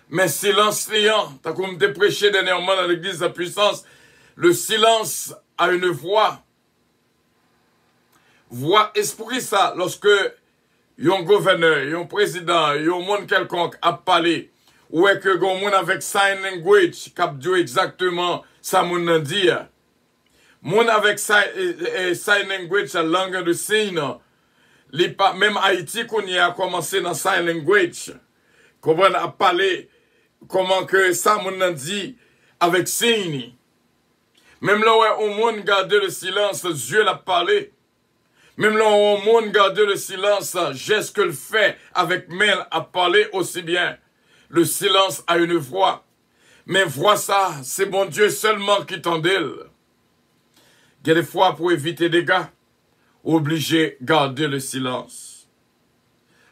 Mais silence liant, t'as comme te prêché dernièrement dans l'église de la puissance, le silence a une voix. Voix esprit ça, lorsque yon gouverneur, yon président, yon monde quelconque a parlé, ou est que yon monde avec sign language, cap dit exactement ça moun dit. Moun avec sign language, la langue de signe, même Haïti qu'on y a commencé dans sign language, qu'on a parlé, comment que ça moun dit avec signe. Même là où on monde garde le silence, Dieu l'a parlé. Même là où on monde garde le silence, geste que le fait avec main a parlé aussi bien. Le silence a une voix. Mais voix ça, c'est bon Dieu seulement qui t'en d'elle. Il y a des fois pour éviter des dégâts, obligé de garder le silence.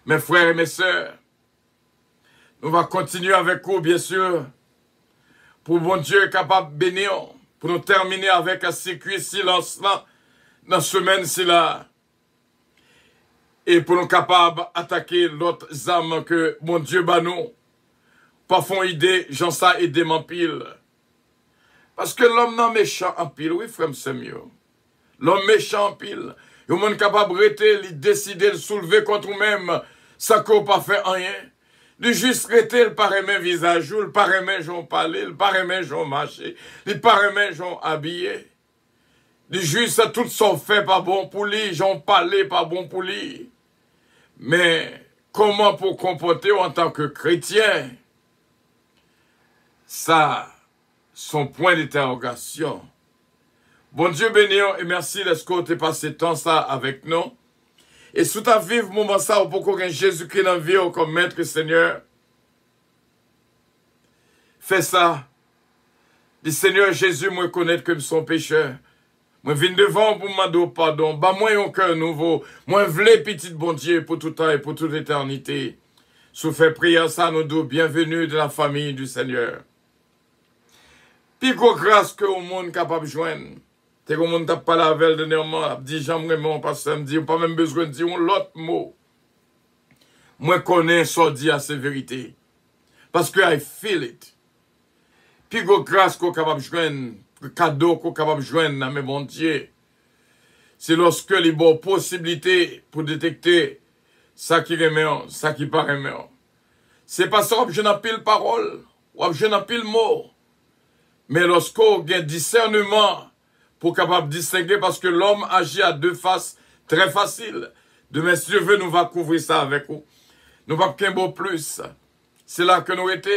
Mes frères et mes sœurs, nous allons continuer avec vous, bien sûr, pour bon Dieu capable de bénir, pour nous terminer avec un circuit silence-là, dans la semaine-ci là, et pour nous capables d'attaquer l'autre âme que mon Dieu bat nous, pas font idée, j'en sais aider mon pile. Parce que l'homme non méchant en pile, oui frère, c'est mieux. L'homme méchant en pile, il y a un capable de rester, il décider de soulever contre nous-mêmes, ça qu'on pas fait rien. De juste rester, le paraît visage, le paraît j'en parler, le paraît j'en marcher, le paraît j'en habiller. De juste tout son fait pas bon pour lui, j'en parler pas bon pour lui. Mais comment pour comporter en tant que chrétien? Ça, son point d'interrogation. Bon Dieu béni et merci de ce que tu as passé temps ça avec nous. Et sous ta vive moment ça, pour qu'on ait Jésus-Christ dans la vie comme maître et Seigneur. Fais ça. Dis Seigneur Jésus, moi connaître comme son pécheur. Moi, viens devant pour m'adore pardon. Bah, moi, un cœur nouveau. Moi, v'lais petit bon Dieu pour tout temps et pour toute éternité. Sous fait prière ça, nous deux, bienvenue de la famille du Seigneur. Puis, gros grâce que au monde capable de joindre. C'est comme on t'a parlé avec elle dernièrement, dit j'aimerais mon pasteur, me dit, pas même besoin de dire l'autre mot. Moi, connais ce dit à ces vérités. Parce que I feel it. Puis, gros grâce qu'on est capable de joindre, le cadeau qu'on est capable de joindre, mais bon Dieu, c'est lorsque les bonnes possibilités pour détecter ça qui remet, ça qui pas remet. C'est pas ça, je n'ai pile parole, ou je n'ai pile mot. Mais lorsqu'on a un discernement pour capable de distinguer, parce que l'homme agit à deux faces très faciles. Demain, si Dieu veut, nous va couvrir ça avec vous. Nous va qu'un beau plus. C'est là que nous étions.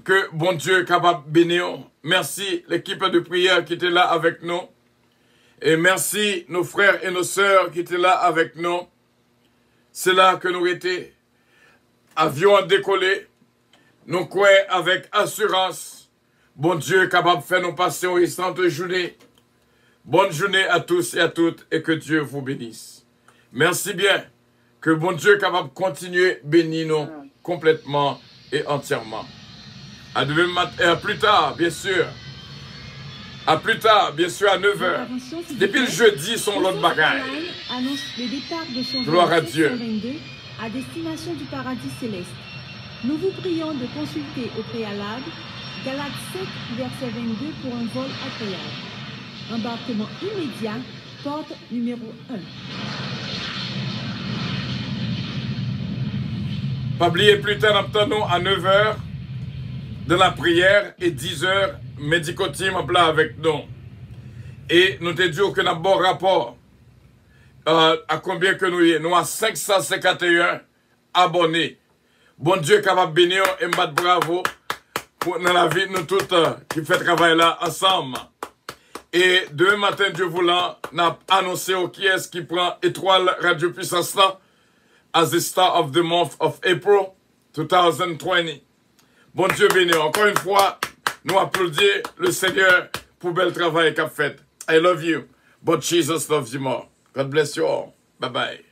Que bon Dieu est capable de bénir. Merci l'équipe de prière qui était là avec nous. Et merci nos frères et nos sœurs qui étaient là avec nous. C'est là que nous étions. Avion à décoller. Nous croyons avec assurance. Bon Dieu est capable de faire nous passer une restante journée. Bonne journée à tous et à toutes et que Dieu vous bénisse. Merci bien. Que bon Dieu est capable de continuer à bénir nous complètement et entièrement. À demain matin et à plus tard, bien sûr. À plus tard, bien sûr, à 9h. Depuis le jeudi, son l'autre bagaille. Annonce le départ de son Gloire à Dieu. 722 à destination du paradis céleste. Nous vous prions de consulter au préalable Galates 7, verset 22 pour un vol agréable. Embarquement immédiat, porte numéro 1. Pas oublier plus tard, nous à 9h de la prière et 10h, médicotim en plat avec nous. Et nous te disons que nous avons un bon rapport à combien que nous y est. Nous avons 551 abonnés. Bon Dieu capable de bénir et me bravo. Pour dans la vie de nous toutes qui fait travail là ensemble. Et demain matin, Dieu voulant, n'a annoncé au qui est-ce qui prend étoile Radio Puissance là as the star of the month of April 2020. Bon Dieu béni. Encore une fois, nous applaudissons le Seigneur pour bel travail qu'il a fait. I love you, but Jesus loves you more. God bless you all. Bye bye.